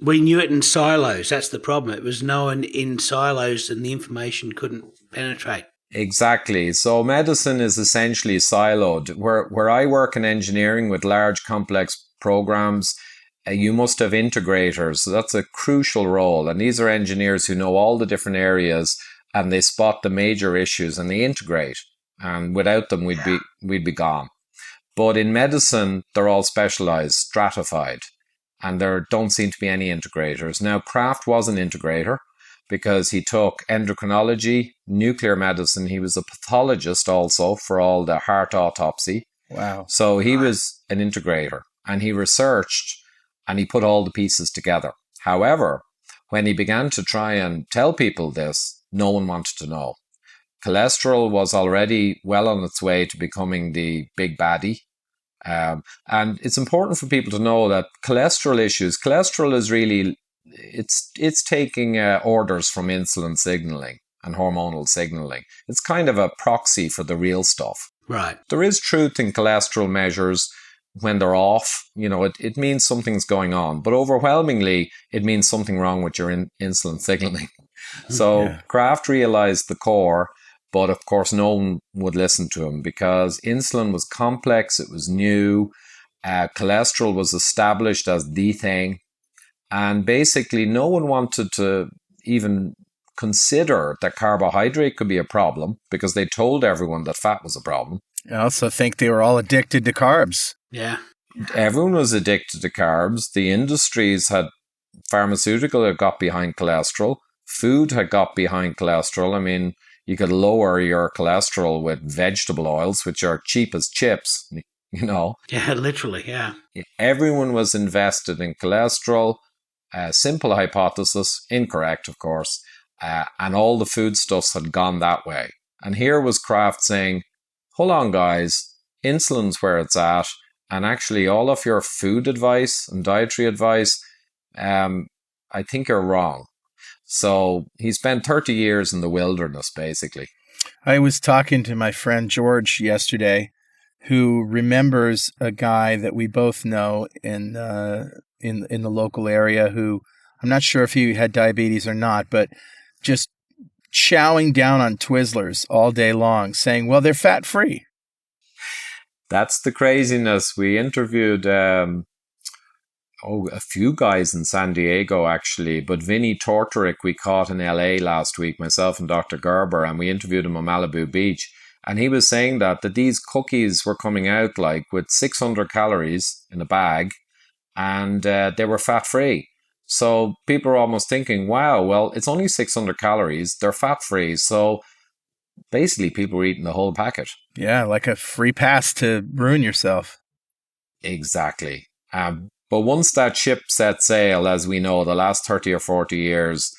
We knew it in silos. That's the problem. It was known in silos and the information couldn't penetrate. Exactly. So medicine is essentially siloed. Where I work in engineering with large complex programs, you must have integrators. So that's a crucial role. And these are engineers who know all the different areas and they spot the major issues and they integrate. And without them, we'd be gone. But in medicine, they're all specialized, stratified, and there don't seem to be any integrators. Now, Kraft was an integrator because he took endocrinology, nuclear medicine. He was a pathologist also for all the heart autopsy. Wow. So he was an integrator and he researched and he put all the pieces together. However, when he began to try and tell people this, no one wanted to know. Cholesterol was already well on its way to becoming the big baddie. And it's important for people to know that cholesterol is really, it's taking orders from insulin signaling and hormonal signaling. It's kind of a proxy for the real stuff. Right. There is truth in cholesterol measures when they're off. It means something's going on, but overwhelmingly, it means something wrong with your insulin signaling. So Kraft realized the core. But of course, no one would listen to him because insulin was complex. It was new. Cholesterol was established as the thing. And basically, no one wanted to even consider that carbohydrate could be a problem because they told everyone that fat was a problem. I also think they were all addicted to carbs. Yeah. Everyone was addicted to carbs. The industries pharmaceutical had got behind cholesterol. Food had got behind cholesterol. I mean, you could lower your cholesterol with vegetable oils, which are cheap as chips, Yeah, literally, yeah. Everyone was invested in cholesterol. Simple hypothesis, incorrect, of course. And all the foodstuffs had gone that way. And here was Kraft saying, hold on, guys, insulin's where it's at. And actually, all of your food advice and dietary advice, I think you're wrong. So he spent 30 years in the wilderness, basically. I was talking to my friend George yesterday, who remembers a guy that we both know in the local area who, I'm not sure if he had diabetes or not, but just chowing down on Twizzlers all day long, saying, well, they're fat-free. That's the craziness. We interviewed a few guys in San Diego, actually, but Vinny Tortoric we caught in LA last week, myself and Dr. Gerber, and we interviewed him on Malibu Beach. And he was saying that these cookies were coming out with 600 calories in a bag, and they were fat-free. So people are almost thinking, wow, well, it's only 600 calories. They're fat-free. So basically people were eating the whole packet. Yeah, like a free pass to ruin yourself. Exactly. But once that ship set sail, as we know, the last 30 or 40 years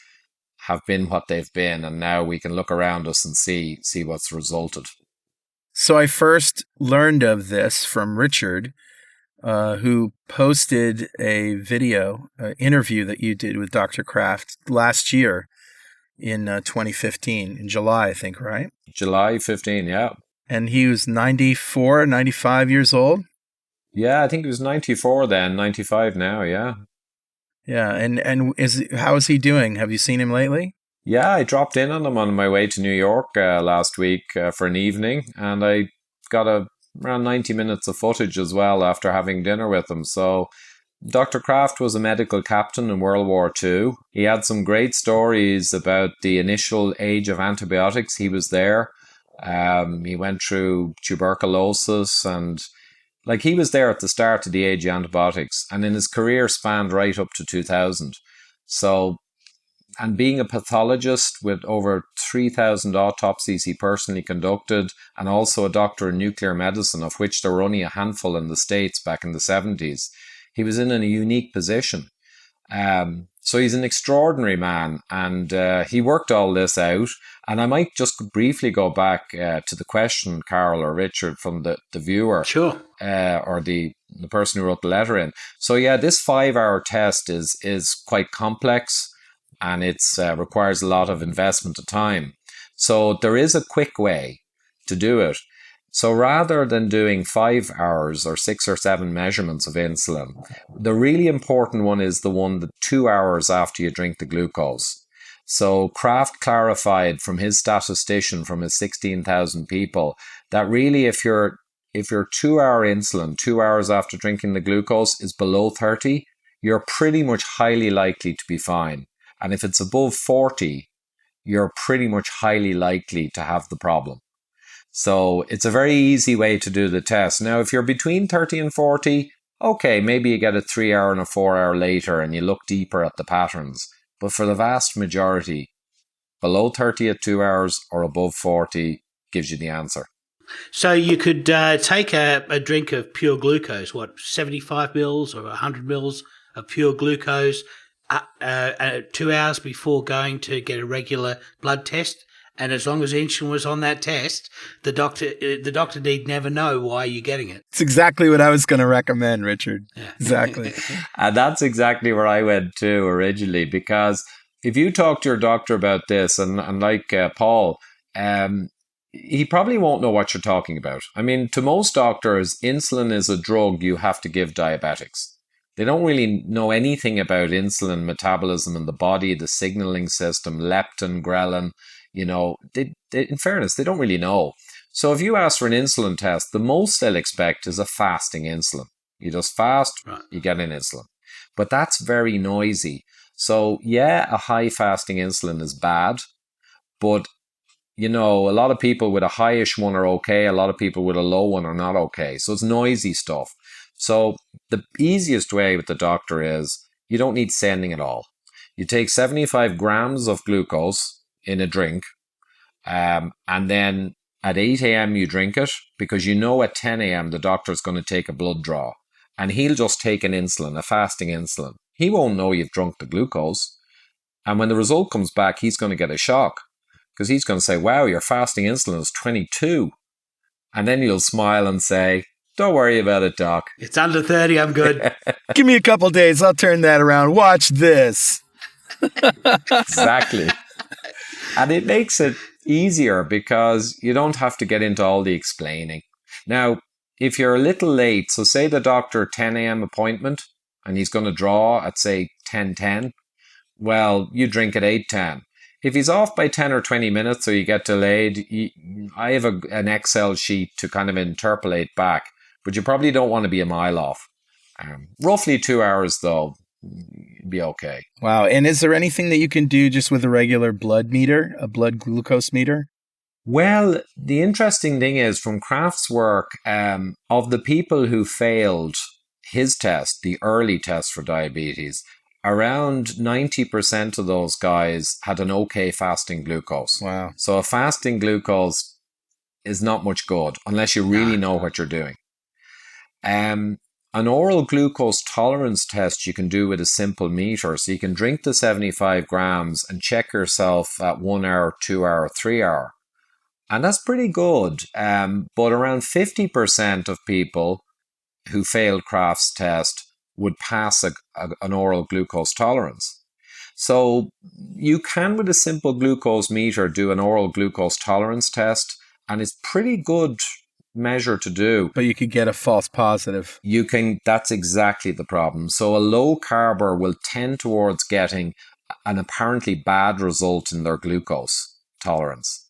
have been what they've been. And now we can look around us and see what's resulted. So I first learned of this from Richard, who posted a video interview that you did with Dr. Kraft last year in 2015, in July, I think, right? July 15, yeah. And he was 94, 95 years old? Yeah, I think he was 94 then, 95 now, yeah. Yeah, and how is he doing? Have you seen him lately? Yeah, I dropped in on him on my way to New York last week for an evening, and I got around 90 minutes of footage as well after having dinner with him. So Dr. Kraft was a medical captain in World War II. He had some great stories about the initial age of antibiotics. He was there. He went through tuberculosis and he was there at the start of the age of antibiotics, and in his career spanned right up to 2000. So, and being a pathologist with over 3,000 autopsies he personally conducted, and also a doctor in nuclear medicine, of which there were only a handful in the States back in the 70s, he was in a unique position. So he's an extraordinary man, and he worked all this out. And I might just briefly go back to the question, Carol or Richard, from the viewer. Sure. Or the person who wrote the letter in. So yeah, this 5-hour test is quite complex, and it's requires a lot of investment of time. So there is a quick way to do it. So rather than doing 5 hours or 6 or 7 measurements of insulin, the really important one is the one that 2 hours after you drink the glucose. So Kraft clarified from his statistician, from his 16,000 people, that really if your 2-hour insulin, 2 hours after drinking the glucose, is below 30, you're pretty much highly likely to be fine. And if it's above 40, you're pretty much highly likely to have the problem. So it's a very easy way to do the test. Now, if you're between 30 and 40, okay, maybe you get a 3-hour and a 4-hour later and you look deeper at the patterns. But for the vast majority, below 30 at 2 hours or above 40 gives you the answer. So you could take a drink of pure glucose, 75 mils or 100 mils of pure glucose 2 hours before going to get a regular blood test. And as long as insulin was on that test, the doctor need never know why you're getting it. It's exactly what I was going to recommend, Richard. Yeah. Exactly. And that's exactly where I went to originally, because if you talk to your doctor about this, and like Paul, he probably won't know what you're talking about. I mean, to most doctors, insulin is a drug you have to give diabetics. They don't really know anything about insulin metabolism in the body, the signaling system, leptin, ghrelin. You know, they, in fairness, they don't really know. So if you ask for an insulin test, the most they'll expect is a fasting insulin. You just fast, right, you get an insulin. But that's very noisy. So yeah, a high fasting insulin is bad. But, you know, a lot of people with a highish one are okay. A lot of people with a low one are not okay. So it's noisy stuff. So the easiest way with the doctor is you don't need to say anything at all. You take 75 grams of glucose in a drink, and then at 8 a.m. you drink it, because you know at 10 a.m. the doctor's going to take a blood draw, and he'll just take an insulin, a fasting insulin. He won't know you've drunk the glucose, and when the result comes back, he's going to get a shock, because he's going to say, wow, your fasting insulin is 22, and then you'll smile and say, don't worry about it, doc. It's under 30, I'm good. Give me a couple days, I'll turn that around. Watch this. Exactly. And it makes it easier because you don't have to get into all the explaining. Now, if you're a little late, so say the doctor 10 a.m. appointment and he's going to draw at, say, 10:10, well, you drink at 8:10. If he's off by 10 or 20 minutes, so you get delayed, I have an Excel sheet to kind of interpolate back, but you probably don't want to be a mile off. Roughly 2 hours, though, be okay. Wow. And is there anything that you can do just with a regular blood meter, a blood glucose meter? Well, the interesting thing is, from Kraft's work, of the people who failed his test, the early test for diabetes, around 90% of those guys had an okay fasting glucose. Wow. So a fasting glucose is not much good unless you really know what you're doing. An oral glucose tolerance test you can do with a simple meter. So you can drink the 75 grams and check yourself at 1 hour, 2 hour, 3 hour. And that's pretty good. But around 50% of people who failed Kraft's test would pass an oral glucose tolerance. So you can, with a simple glucose meter, do an oral glucose tolerance test, and it's pretty good measure to do. But you could get a false positive. That's exactly the problem. So a low carber will tend towards getting an apparently bad result in their glucose tolerance.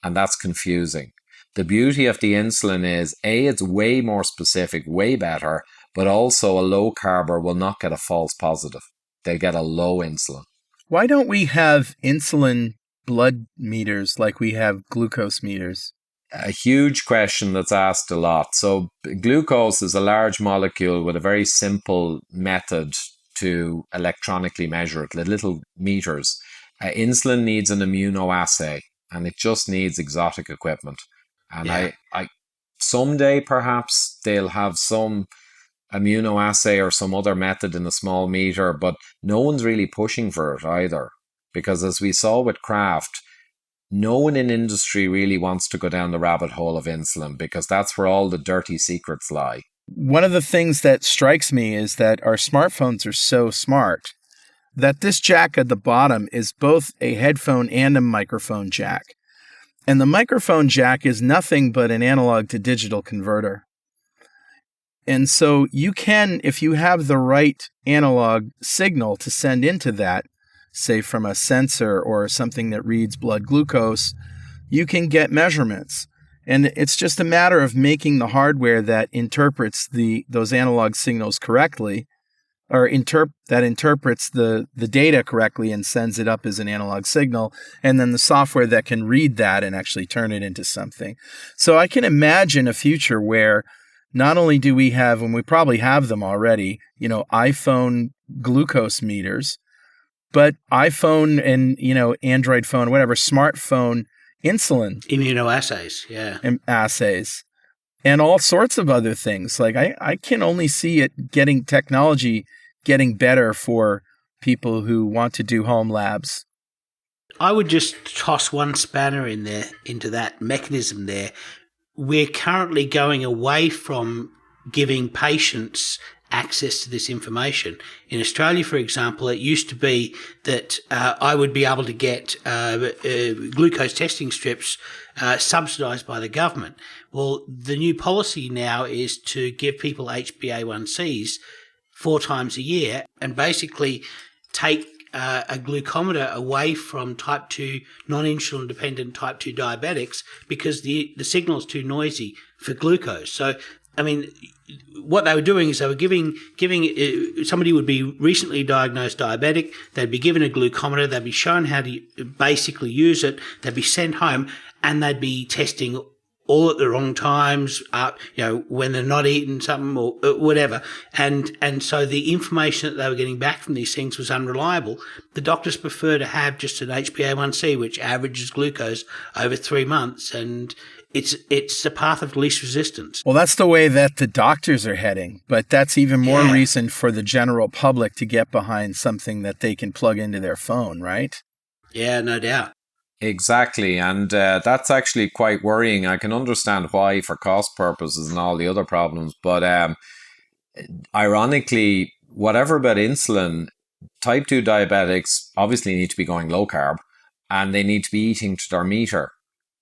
And that's confusing. The beauty of the insulin is, A, it's way more specific, way better, but also a low carber will not get a false positive. They get a low insulin. Why don't we have insulin blood meters like we have glucose meters? A huge question that's asked a lot. So glucose is a large molecule with a very simple method to electronically measure it, little meters. Insulin needs an immunoassay, and it just needs exotic equipment. And I someday perhaps they'll have some immunoassay or some other method in a small meter, but no one's really pushing for it either. Because as we saw with Kraft, no one in industry really wants to go down the rabbit hole of insulin, because that's where all the dirty secrets lie. One of the things that strikes me is that our smartphones are so smart that this jack at the bottom is both a headphone and a microphone jack. And the microphone jack is nothing but an analog to digital converter. And so you can, if you have the right analog signal to send into that, say from a sensor or something that reads blood glucose, you can get measurements. And it's just a matter of making the hardware that interprets those analog signals correctly, or that interprets the data correctly and sends it up as an analog signal, and then the software that can read that and actually turn it into something. So I can imagine a future where not only do we have, and we probably have them already, iPhone glucose meters, but iPhone and, Android phone, whatever, smartphone insulin. Immunoassays, yeah. Assays. And all sorts of other things. Like I can only see technology getting better for people who want to do home labs. I would just toss one spanner into that mechanism there. We're currently going away from giving patients access to this information. In Australia, for example, it used to be that I would be able to get glucose testing strips subsidised by the government. Well, the new policy now is to give people HbA1cs 4 times a year and basically take a glucometer away from type 2 non-insulin dependent type 2 diabetics because the signal is too noisy for glucose. So, I mean, what they were doing is they were giving somebody would be recently diagnosed diabetic, they'd be given a glucometer, they'd be shown how to basically use it, they'd be sent home, and they'd be testing all at the wrong times, when they're not eating something or whatever. And so the information that they were getting back from these things was unreliable. The doctors prefer to have just an HbA1c, which averages glucose over 3 months, and it's the path of least resistance. Well, that's the way that the doctors are heading, but that's even more reason for the general public to get behind something that they can plug into their phone, right? Yeah, no doubt. Exactly, and that's actually quite worrying. I can understand why, for cost purposes and all the other problems, but ironically, whatever about insulin, type 2 diabetics obviously need to be going low carb, and they need to be eating to their meter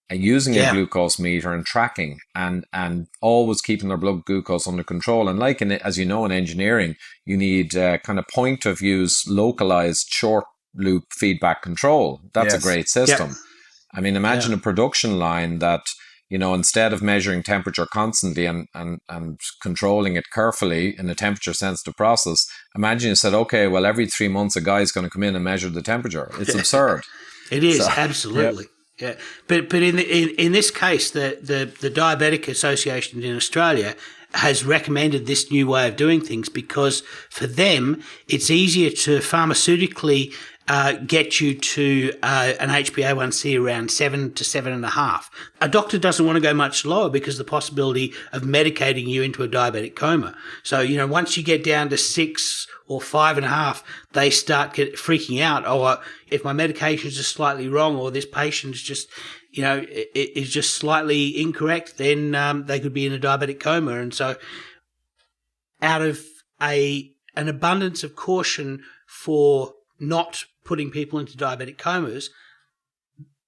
and using a glucose meter and tracking and always keeping their blood glucose under control. And like, as you know, in engineering, you need kind of point of use, localized, short loop feedback control. That's a great system. Yep. I mean, imagine a production line that, instead of measuring temperature constantly and controlling it carefully in a temperature sensitive process, imagine you said, okay, well, every 3 months a guy's going to come in and measure the temperature. It's absurd. It is, absolutely. Yep. Yeah, but in this case, the Diabetic Association in Australia has recommended this new way of doing things because for them it's easier to pharmaceutically get you to an HbA1c around 7 to 7.5. A doctor doesn't want to go much lower because of the possibility of medicating you into a diabetic coma. So, once you get down to 6 or 5.5, they start freaking out. If my medications are slightly wrong, or this patient's just, is just slightly incorrect, then they could be in a diabetic coma. And so out of an abundance of caution for not putting people into diabetic comas,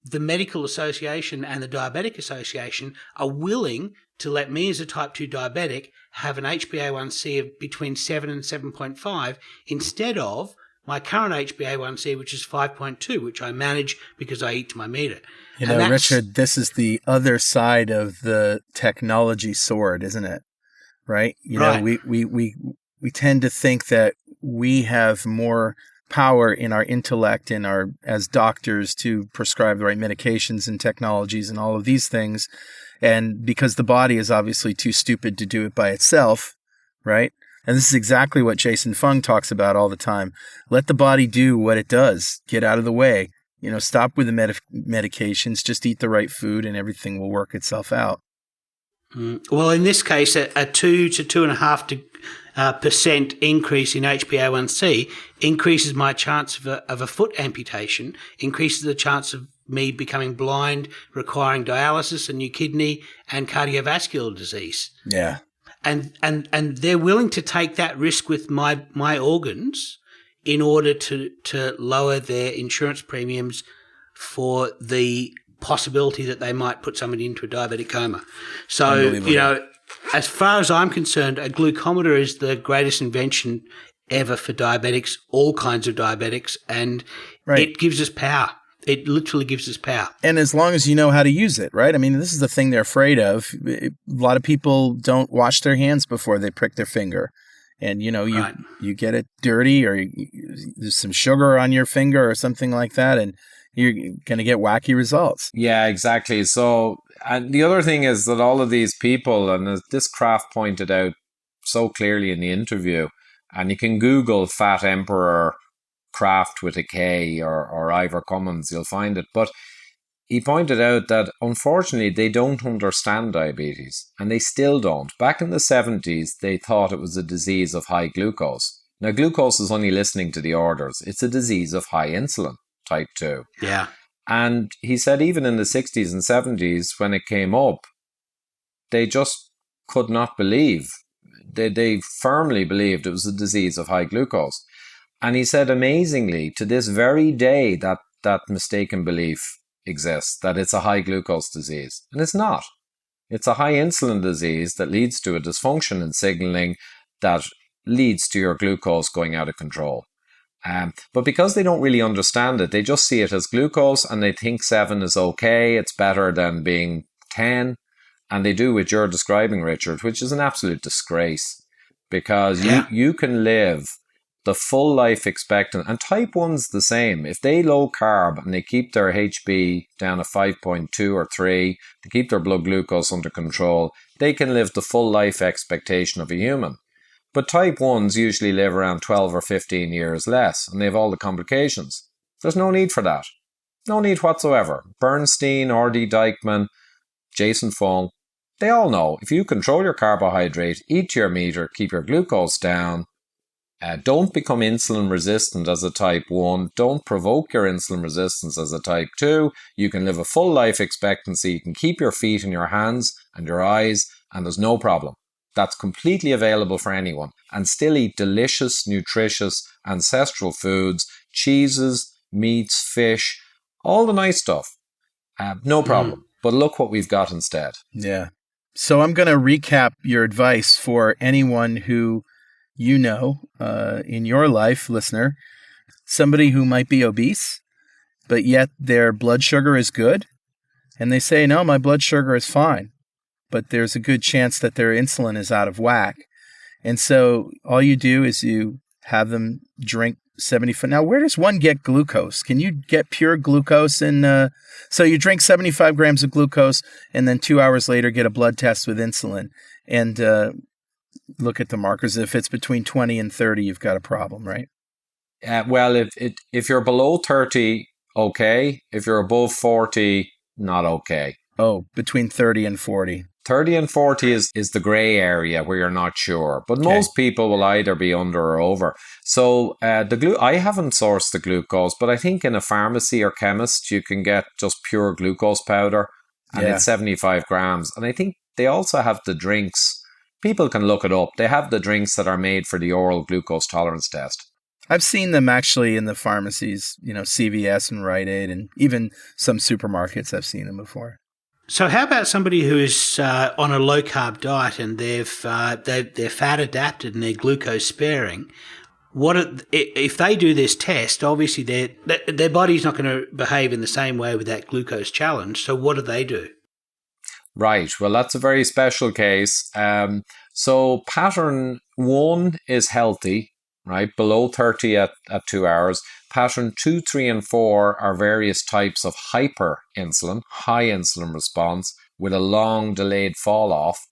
the Medical Association and the Diabetic Association are willing to let me as a type 2 diabetic have an HbA1c of between 7 and 7.5 instead of my current HbA1c, which is 5.2, which I manage because I eat to my meter. Richard, this is the other side of the technology sword, isn't it? Right? We tend to think that we have more power in our intellect and as doctors to prescribe the right medications and technologies and all of these things. And because the body is obviously too stupid to do it by itself, right? And this is exactly what Jason Fung talks about all the time. Let the body do what it does. Get out of the way. Stop with the medications. Just eat the right food and everything will work itself out. Well, in this case, a 2 to 2.5% increase in HbA1c increases my chance of a foot amputation, increases the chance of me becoming blind, requiring dialysis, a new kidney, and cardiovascular disease. Yeah. And they're willing to take that risk with my organs in order to lower their insurance premiums for the possibility that they might put somebody into a diabetic coma. So, as far as I'm concerned, a glucometer is the greatest invention ever for diabetics, all kinds of diabetics, and It gives us power. It literally gives us power. And as long as you know how to use it, right? I mean, this is the thing they're afraid of. A lot of people don't wash their hands before they prick their finger. And, you get it dirty or there's some sugar on your finger or something like that, and you're going to get wacky results. Yeah, exactly. So, and the other thing is that all of these people, and as this Kraft pointed out so clearly in the interview, and you can Google Fat Emperor Kraft with a K or Ivor Cummins, you'll find it. But he pointed out that unfortunately they don't understand diabetes, and they still don't. Back in the 70s, they thought it was a disease of high glucose. Now, glucose is only listening to the orders. It's a disease of high insulin, type 2. Yeah. And he said even in the 60s and 70s, when it came up, they just could not believe. They firmly believed it was a disease of high glucose. And he said, amazingly, to this very day, that mistaken belief exists, that it's a high glucose disease. And it's not. It's a high insulin disease that leads to a dysfunction in signaling that leads to your glucose going out of control. But because they don't really understand it, they just see it as glucose and they think 7 is okay, it's better than being 10. And they do what you're describing, Richard, which is an absolute disgrace. Because you can live the full life expectancy, and type 1's the same. If they low carb and they keep their HB down at 5.2 or 3, to keep their blood glucose under control, they can live the full life expectation of a human. But type 1s usually live around 12 or 15 years less, and they have all the complications. There's no need for that. No need whatsoever. Bernstein, R.D. Dykman, Jason Fung, they all know if you control your carbohydrate, eat to your meter, keep your glucose down, don't become insulin resistant as a type 1. Don't provoke your insulin resistance as a type 2. You can live a full life expectancy. You can keep your feet in your hands and your eyes, and there's no problem. That's completely available for anyone. And still eat delicious, nutritious, ancestral foods, cheeses, meats, fish, all the nice stuff. No problem. But look what we've got instead. Yeah. So I'm going to recap your advice for anyone who in your life, listener, somebody who might be obese, but yet their blood sugar is good. And they say, no, my blood sugar is fine, but there's a good chance that their insulin is out of whack. And so all you do is you have them drink 75. Now, where does one get glucose? Can you get pure glucose? So you drink 75 grams of glucose and then 2 hours later get a blood test with insulin and look at the markers. If it's between 20 and 30, you've got a problem, right? Well, if you're below 30, okay. If you're above 40, not okay. Oh, between 30 and 40. 30 and 40 is the gray area where you're not sure. But most people will either be under or over. So I haven't sourced the glucose, but I think in a pharmacy or chemist, you can get just pure glucose powder, and it's 75 grams. And I think they also have the drinks. People can look it up. They have the drinks that are made for the oral glucose tolerance test. I've seen them actually in the pharmacies, CVS and Rite Aid, and even some supermarkets I've seen them before. So how about somebody who is on a low-carb diet and they're fat adapted and they're glucose sparing? If they do this test, obviously their body's not going to behave in the same way with that glucose challenge. So what do they do? Right. Well, that's a very special case. So pattern 1 is healthy, right? Below 30 at 2 hours. Pattern 2, 3, and 4 are various types of hyperinsulin, high insulin response, with a long delayed fall off.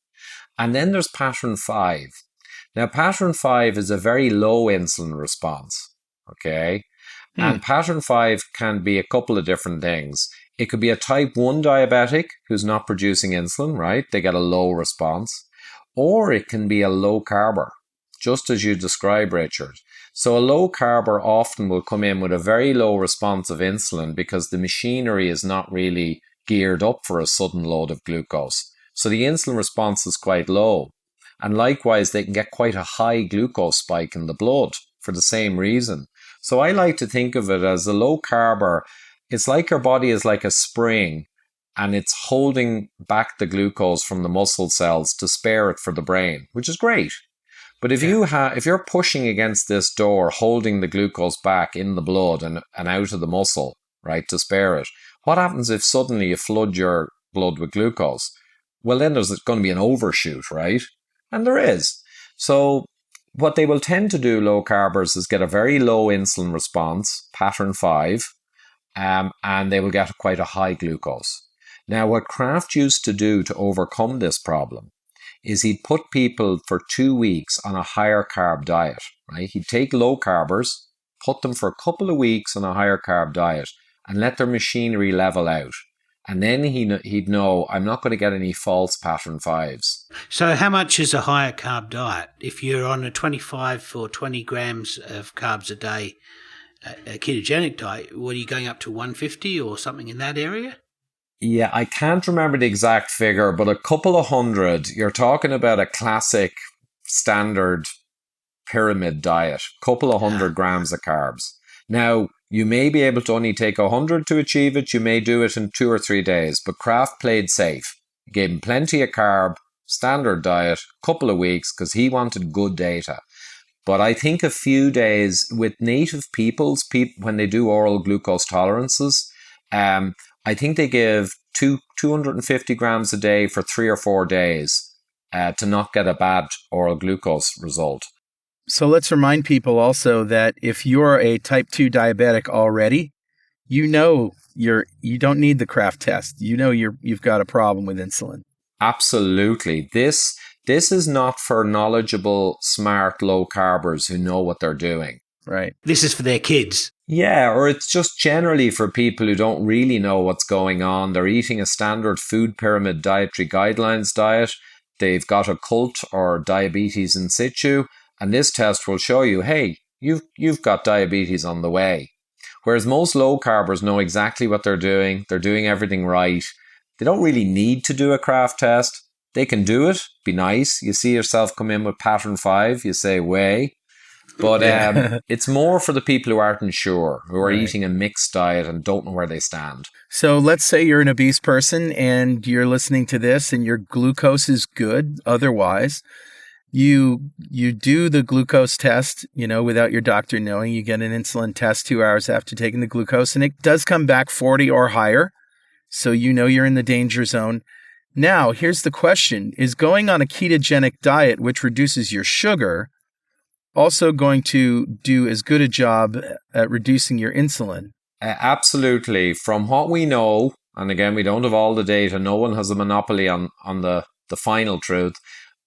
And then there's pattern 5. Now, pattern 5 is a very low insulin response, okay? And pattern 5 can be a couple of different things. It could be a type 1 diabetic who's not producing insulin, right? They get a low response. Or it can be a low carber, just as you described, Richard. So a low carber often will come in with a very low response of insulin because the machinery is not really geared up for a sudden load of glucose. So the insulin response is quite low. And likewise, they can get quite a high glucose spike in the blood for the same reason. So I like to think of it as a low carber. It's like your body is like a spring and it's holding back the glucose from the muscle cells to spare it for the brain, which is great. But if you're pushing against this door, holding the glucose back in the blood and out of the muscle, right, to spare it, what happens if suddenly you flood your blood with glucose? Well, then there's going to be an overshoot, right? And there is. So what they will tend to do, low carbers, is get a very low insulin response, pattern 5, and they will get quite a high glucose. Now, what Kraft used to do to overcome this problem is he'd put people for 2 weeks on a higher carb diet, right? He'd take low carbers, put them for a couple of weeks on a higher carb diet and let their machinery level out. And then he'd know, I'm not going to get any false pattern 5s. So how much is a higher carb diet? If you're on a 25 or 20 grams of carbs a day, a ketogenic diet, what are you going up to 150 or something in that area? Yeah, I can't remember the exact figure, but a couple of hundred. You're talking about a classic standard pyramid diet, couple of 100 grams of carbs. Now, you may be able to only take 100 to achieve it. You may do it in 2 or 3 days, but Kraft played safe. He gave him plenty of carb, standard diet, couple of weeks, because he wanted good data. But I think a few days with native peoples, when they do oral glucose tolerances, I think they give 250 grams a day for 3 or 4 days to not get a bad oral glucose result. So let's remind people also that if you're a type 2 diabetic already, you don't need the Kraft test. You've got a problem with insulin. Absolutely. This is not for knowledgeable, smart, low carbers who know what they're doing. Right. This is for their kids. Yeah, or it's just generally for people who don't really know what's going on. They're eating a standard food pyramid dietary guidelines diet. They've got a cult or diabetes in situ. And this test will show you, hey, you've got diabetes on the way. Whereas most low carbers know exactly what they're doing. They're doing everything right. They don't really need to do a Kraft test. They can do it. Be nice. You see yourself come in with pattern 5. You say, way. But it's more for the people who aren't sure, who are eating a mixed diet and don't know where they stand. So let's say you're an obese person and you're listening to this and your glucose is good otherwise. You do the glucose test, without your doctor knowing. You get an insulin test 2 hours after taking the glucose, and it does come back 40 or higher. So you're in the danger zone. Now, here's the question. Is going on a ketogenic diet, which reduces your sugar, also going to do as good a job at reducing your insulin? Absolutely. From what we know, and again, we don't have all the data. No one has a monopoly on the final truth.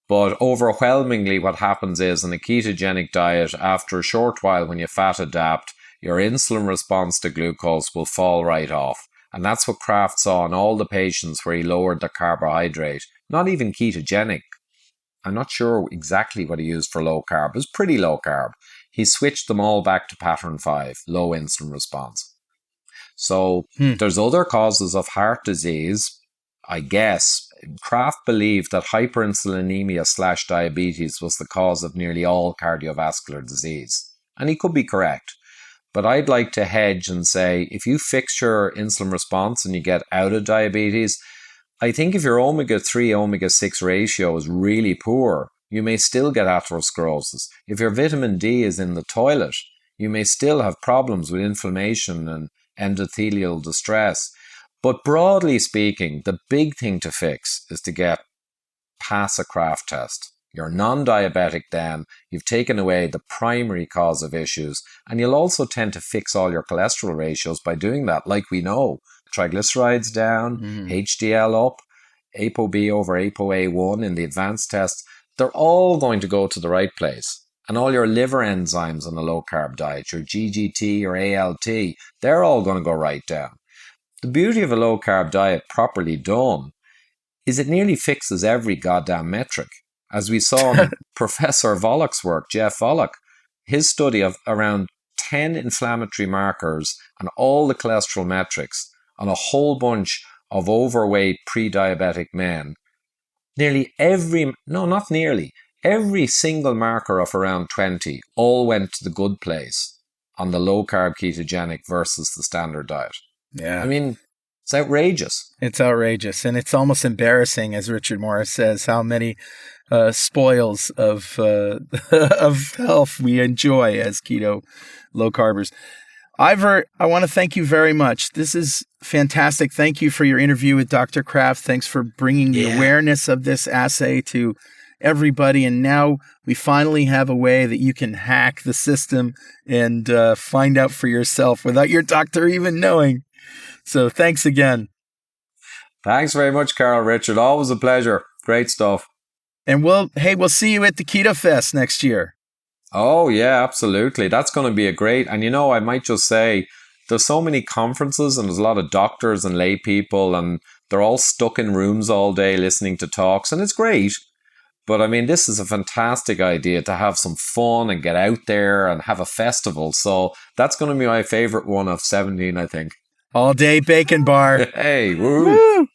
But overwhelmingly, what happens is in a ketogenic diet, after a short while, when you fat adapt, your insulin response to glucose will fall right off. And that's what Kraft saw in all the patients where he lowered the carbohydrate. not even ketogenic. I'm not sure exactly what he used for low carb. It was pretty low carb. He switched them all back to pattern 5, low insulin response. So there's other causes of heart disease, I guess. Kraft believed that hyperinsulinemia/diabetes was the cause of nearly all cardiovascular disease. And he could be correct. But I'd like to hedge and say, if you fix your insulin response and you get out of diabetes, I think if your omega-3, omega-6 ratio is really poor, you may still get atherosclerosis. If your vitamin D is in the toilet, you may still have problems with inflammation and endothelial distress. But broadly speaking, the big thing to fix is to pass a Kraft test. You're non-diabetic then, you've taken away the primary cause of issues, and you'll also tend to fix all your cholesterol ratios by doing that, like we know. Triglycerides down, HDL up, ApoB over ApoA1 in the advanced tests, they're all going to go to the right place. And all your liver enzymes on a low-carb diet, your GGT or ALT, they're all going to go right down. The beauty of a low-carb diet properly done is it nearly fixes every goddamn metric. As we saw in Professor Volok's work, Jeff Volok, his study of around 10 inflammatory markers and all the cholesterol metrics on a whole bunch of overweight pre-diabetic men, every single marker of around 20 all went to the good place on the low-carb ketogenic versus the standard diet. Yeah. I mean, it's outrageous. It's outrageous. And it's almost embarrassing, as Richard Morris says, how many spoils of health we enjoy as keto low carbers. Ivor, I want to thank you very much. This is fantastic. Thank you for your interview with Dr. Kraft. Thanks for bringing the awareness of this assay to everybody. And now we finally have a way that you can hack the system and find out for yourself without your doctor even knowing. So thanks again. Thanks very much, Carl Richard. Always a pleasure. Great stuff. And we'll see you at the Keto Fest next year. Oh, yeah, absolutely. That's going to be a great, and I might just say, there's so many conferences and there's a lot of doctors and lay people and they're all stuck in rooms all day listening to talks, and it's great. But I mean, this is a fantastic idea to have some fun and get out there and have a festival. So that's going to be my favorite one of 17, I think. All day bacon bar. Hey, woo.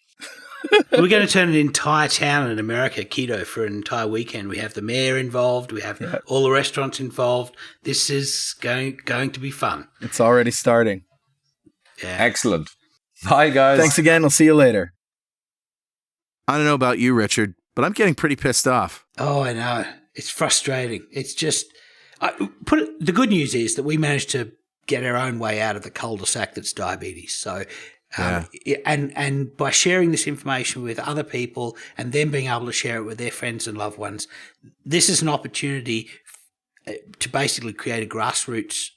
We're going to turn an entire town in America keto for an entire weekend. We have the mayor involved. We have all the restaurants involved. This is going to be fun. It's already starting. Yeah. Excellent. Bye, guys. Thanks again. We'll see you later. I don't know about you, Richard, but I'm getting pretty pissed off. Oh, I know. It's frustrating. It's just the good news is that we managed to get our own way out of the cul-de-sac that's diabetes. So, and by sharing this information with other people and them being able to share it with their friends and loved ones, this is an opportunity to basically create a grassroots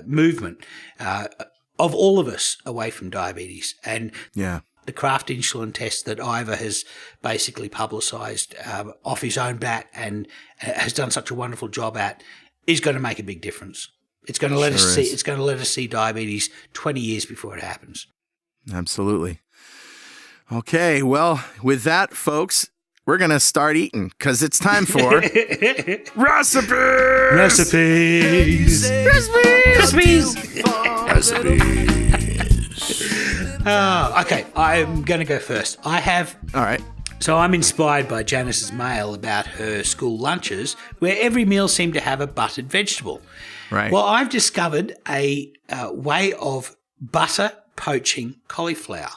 movement of all of us away from diabetes. And the Kraft insulin test that Ivor has basically publicised off his own bat and has done such a wonderful job at is going to make a big difference. It's going to let us see. It's going to let us see diabetes 20 years before it happens. Absolutely. Okay, well, with that, folks, we're going to start eating because it's time for recipes. Okay, I'm going to go first. I have. All right. So I'm inspired by Janice's mail about her school lunches, where every meal seemed to have a buttered vegetable. Right. Well, I've discovered a way of butter poaching cauliflower,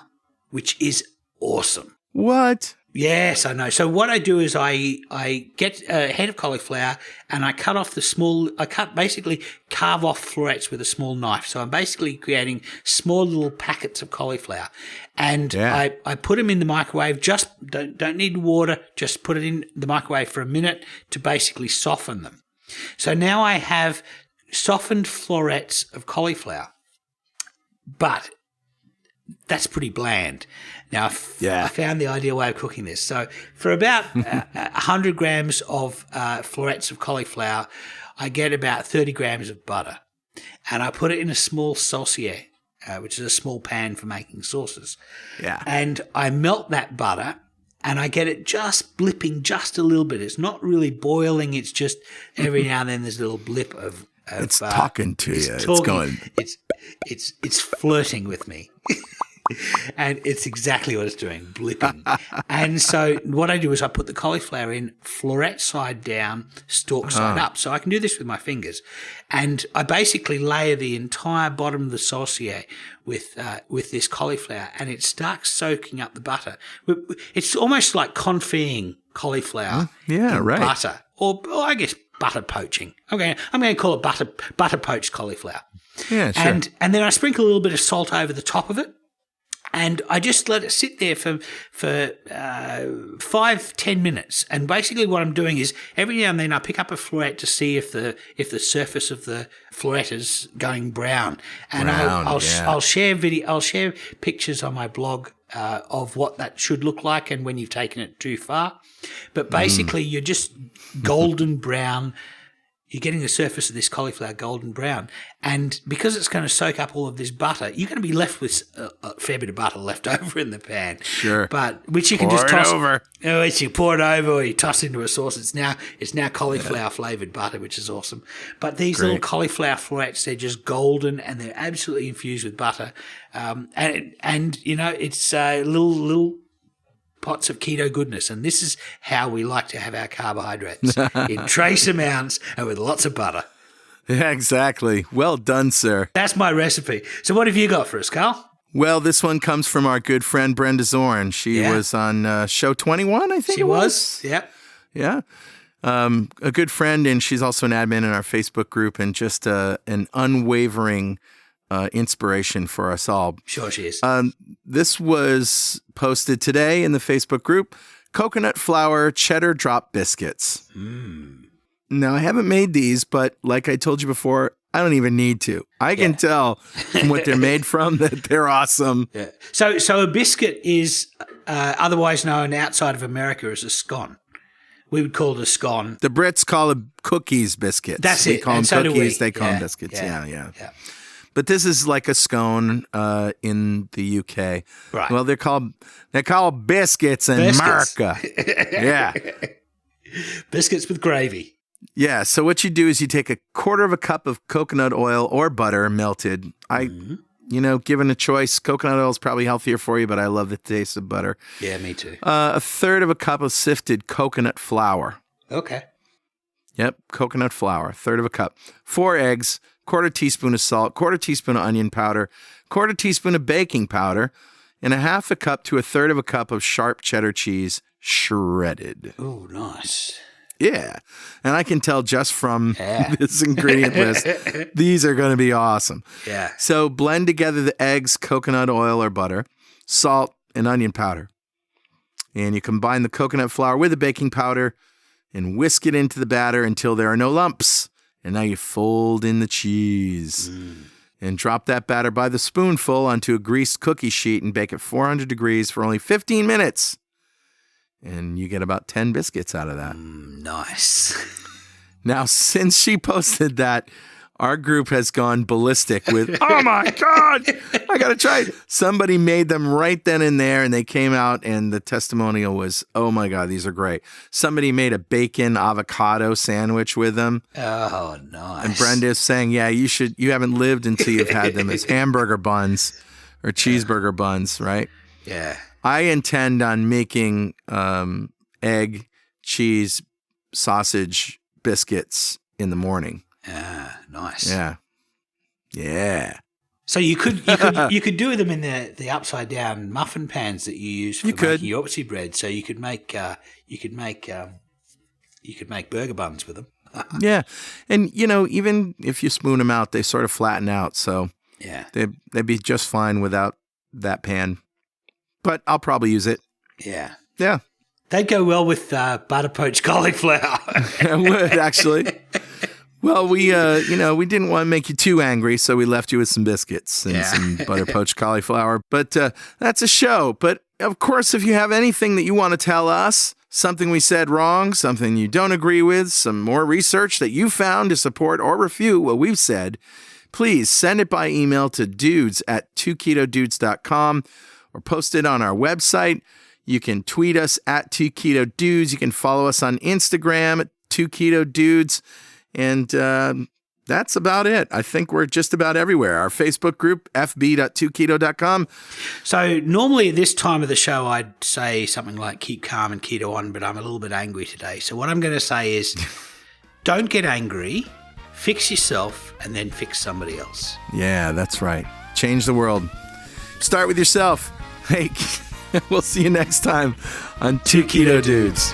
which is awesome. What? Yes, I know. So what I do is I get a head of cauliflower and I basically carve off florets with a small knife. So I'm basically creating small little packets of cauliflower. And I put them in the microwave, just don't need water, just put it in the microwave for a minute to basically soften them. So now I have softened florets of cauliflower, but that's pretty bland. Now, I found the ideal way of cooking this. So for about 100 grams of florets of cauliflower, I get about 30 grams of butter. And I put it in a small saucier, which is a small pan for making sauces. Yeah. And I melt that butter and I get it just blipping just a little bit. It's not really boiling. It's just every now and then there's a little blip of it's talking to you. Talking. It's going. It's flirting with me. And it's exactly what it's doing, blipping. And so what I do is I put the cauliflower in floret side down, stalk side up. So I can do this with my fingers. And I basically layer the entire bottom of the saucier with this cauliflower, and it starts soaking up the butter. It's almost like confying cauliflower in butter, or I guess butter poaching. I'm going to call it butter poached cauliflower. Yeah, sure. And then I sprinkle a little bit of salt over the top of it. And I just let it sit there for 5-10 minutes. And basically what I'm doing is every now and then I pick up a floret to see if the surface of the floret is going brown. And I'll share pictures on my blog of what that should look like and when you've taken it too far. But basically you're just golden brown. You're getting the surface of this cauliflower golden brown. And because it's going to soak up all of this butter, you're going to be left with a fair bit of butter left over in the pan. Sure. But which you can just toss over. You pour it over or you toss into a sauce. It's now cauliflower flavored butter, which is awesome. But these little cauliflower florets, they're just golden and they're absolutely infused with butter. And you know, it's little pots of keto goodness, and this is how we like to have our carbohydrates, in trace amounts and with lots of butter. Yeah, exactly. Well done, sir. That's my recipe. So what have you got for us, Carl? Well, this one comes from our good friend Brenda Zorn. She was on show 21, I think she was. Yep. Yeah. A good friend, and she's also an admin in our Facebook group, and just an unwavering inspiration for us all. Sure she is. This was posted today in the Facebook group, coconut flour cheddar drop biscuits. Now, I haven't made these, but like I told you before, I don't even need to. I can tell from what they're made from that they're awesome. Yeah. So a biscuit is otherwise known outside of America as a scone. We would call it a scone. The Brits call it cookies biscuits. That's we it. call them so cookies, they call them biscuits. Yeah. But this is like a scone in the UK. Right. Well, they're called biscuits in America. Yeah. Biscuits with gravy. Yeah. So what you do is you take a quarter of a cup of coconut oil or butter melted. Given a choice, coconut oil is probably healthier for you, but I love the taste of butter. Yeah, me too. A third of a cup of sifted coconut flour. Okay. Yep. Coconut flour, a third of a cup. 4 eggs. Quarter teaspoon of salt, quarter teaspoon of onion powder, quarter teaspoon of baking powder, and a half a cup to a third of a cup of sharp cheddar cheese shredded. Oh, nice. Yeah. And I can tell just from this ingredient list, these are going to be awesome. Yeah. So blend together the eggs, coconut oil or butter, salt, and onion powder. And you combine the coconut flour with the baking powder and whisk it into the batter until there are no lumps. And now you fold in the cheese and drop that batter by the spoonful onto a greased cookie sheet and bake at 400 degrees for only 15 minutes. And you get about 10 biscuits out of that. Nice. Now, since she posted that, our group has gone ballistic with, oh my God, I got to try it. Somebody made them right then and there, and they came out, and the testimonial was, oh my God, these are great. Somebody made a bacon avocado sandwich with them. Oh, nice. And Brenda's saying, yeah, you haven't lived until you've had them as hamburger buns or cheeseburger buns, right? Yeah. I intend on making egg, cheese, sausage biscuits in the morning. Ah, nice. Yeah. So you could do them in the upside down muffin pans that you use for making Yorkshire bread. So you could make burger buns with them. Yeah, and even if you spoon them out, they sort of flatten out. So yeah, they'd be just fine without that pan. But I'll probably use it. Yeah. They'd go well with butter poached cauliflower. It would actually. Well, we didn't want to make you too angry, so we left you with some biscuits and some butter poached cauliflower. But that's a show. But of course, if you have anything that you want to tell us, something we said wrong, something you don't agree with, some more research that you found to support or refute what we've said, please send it by email to dudes@2ketodudes.com or post it on our website. You can tweet us at 2KetoDudes. You can follow us on Instagram at 2KetoDudes. And that's about it. I think we're just about everywhere. Our Facebook group, fb.2keto.com. So normally at this time of the show, I'd say something like keep calm and keto on, but I'm a little bit angry today. So what I'm going to say is don't get angry, fix yourself, and then fix somebody else. Yeah, that's right. Change the world. Start with yourself. Hey, we'll see you next time on 2 Keto Dudes.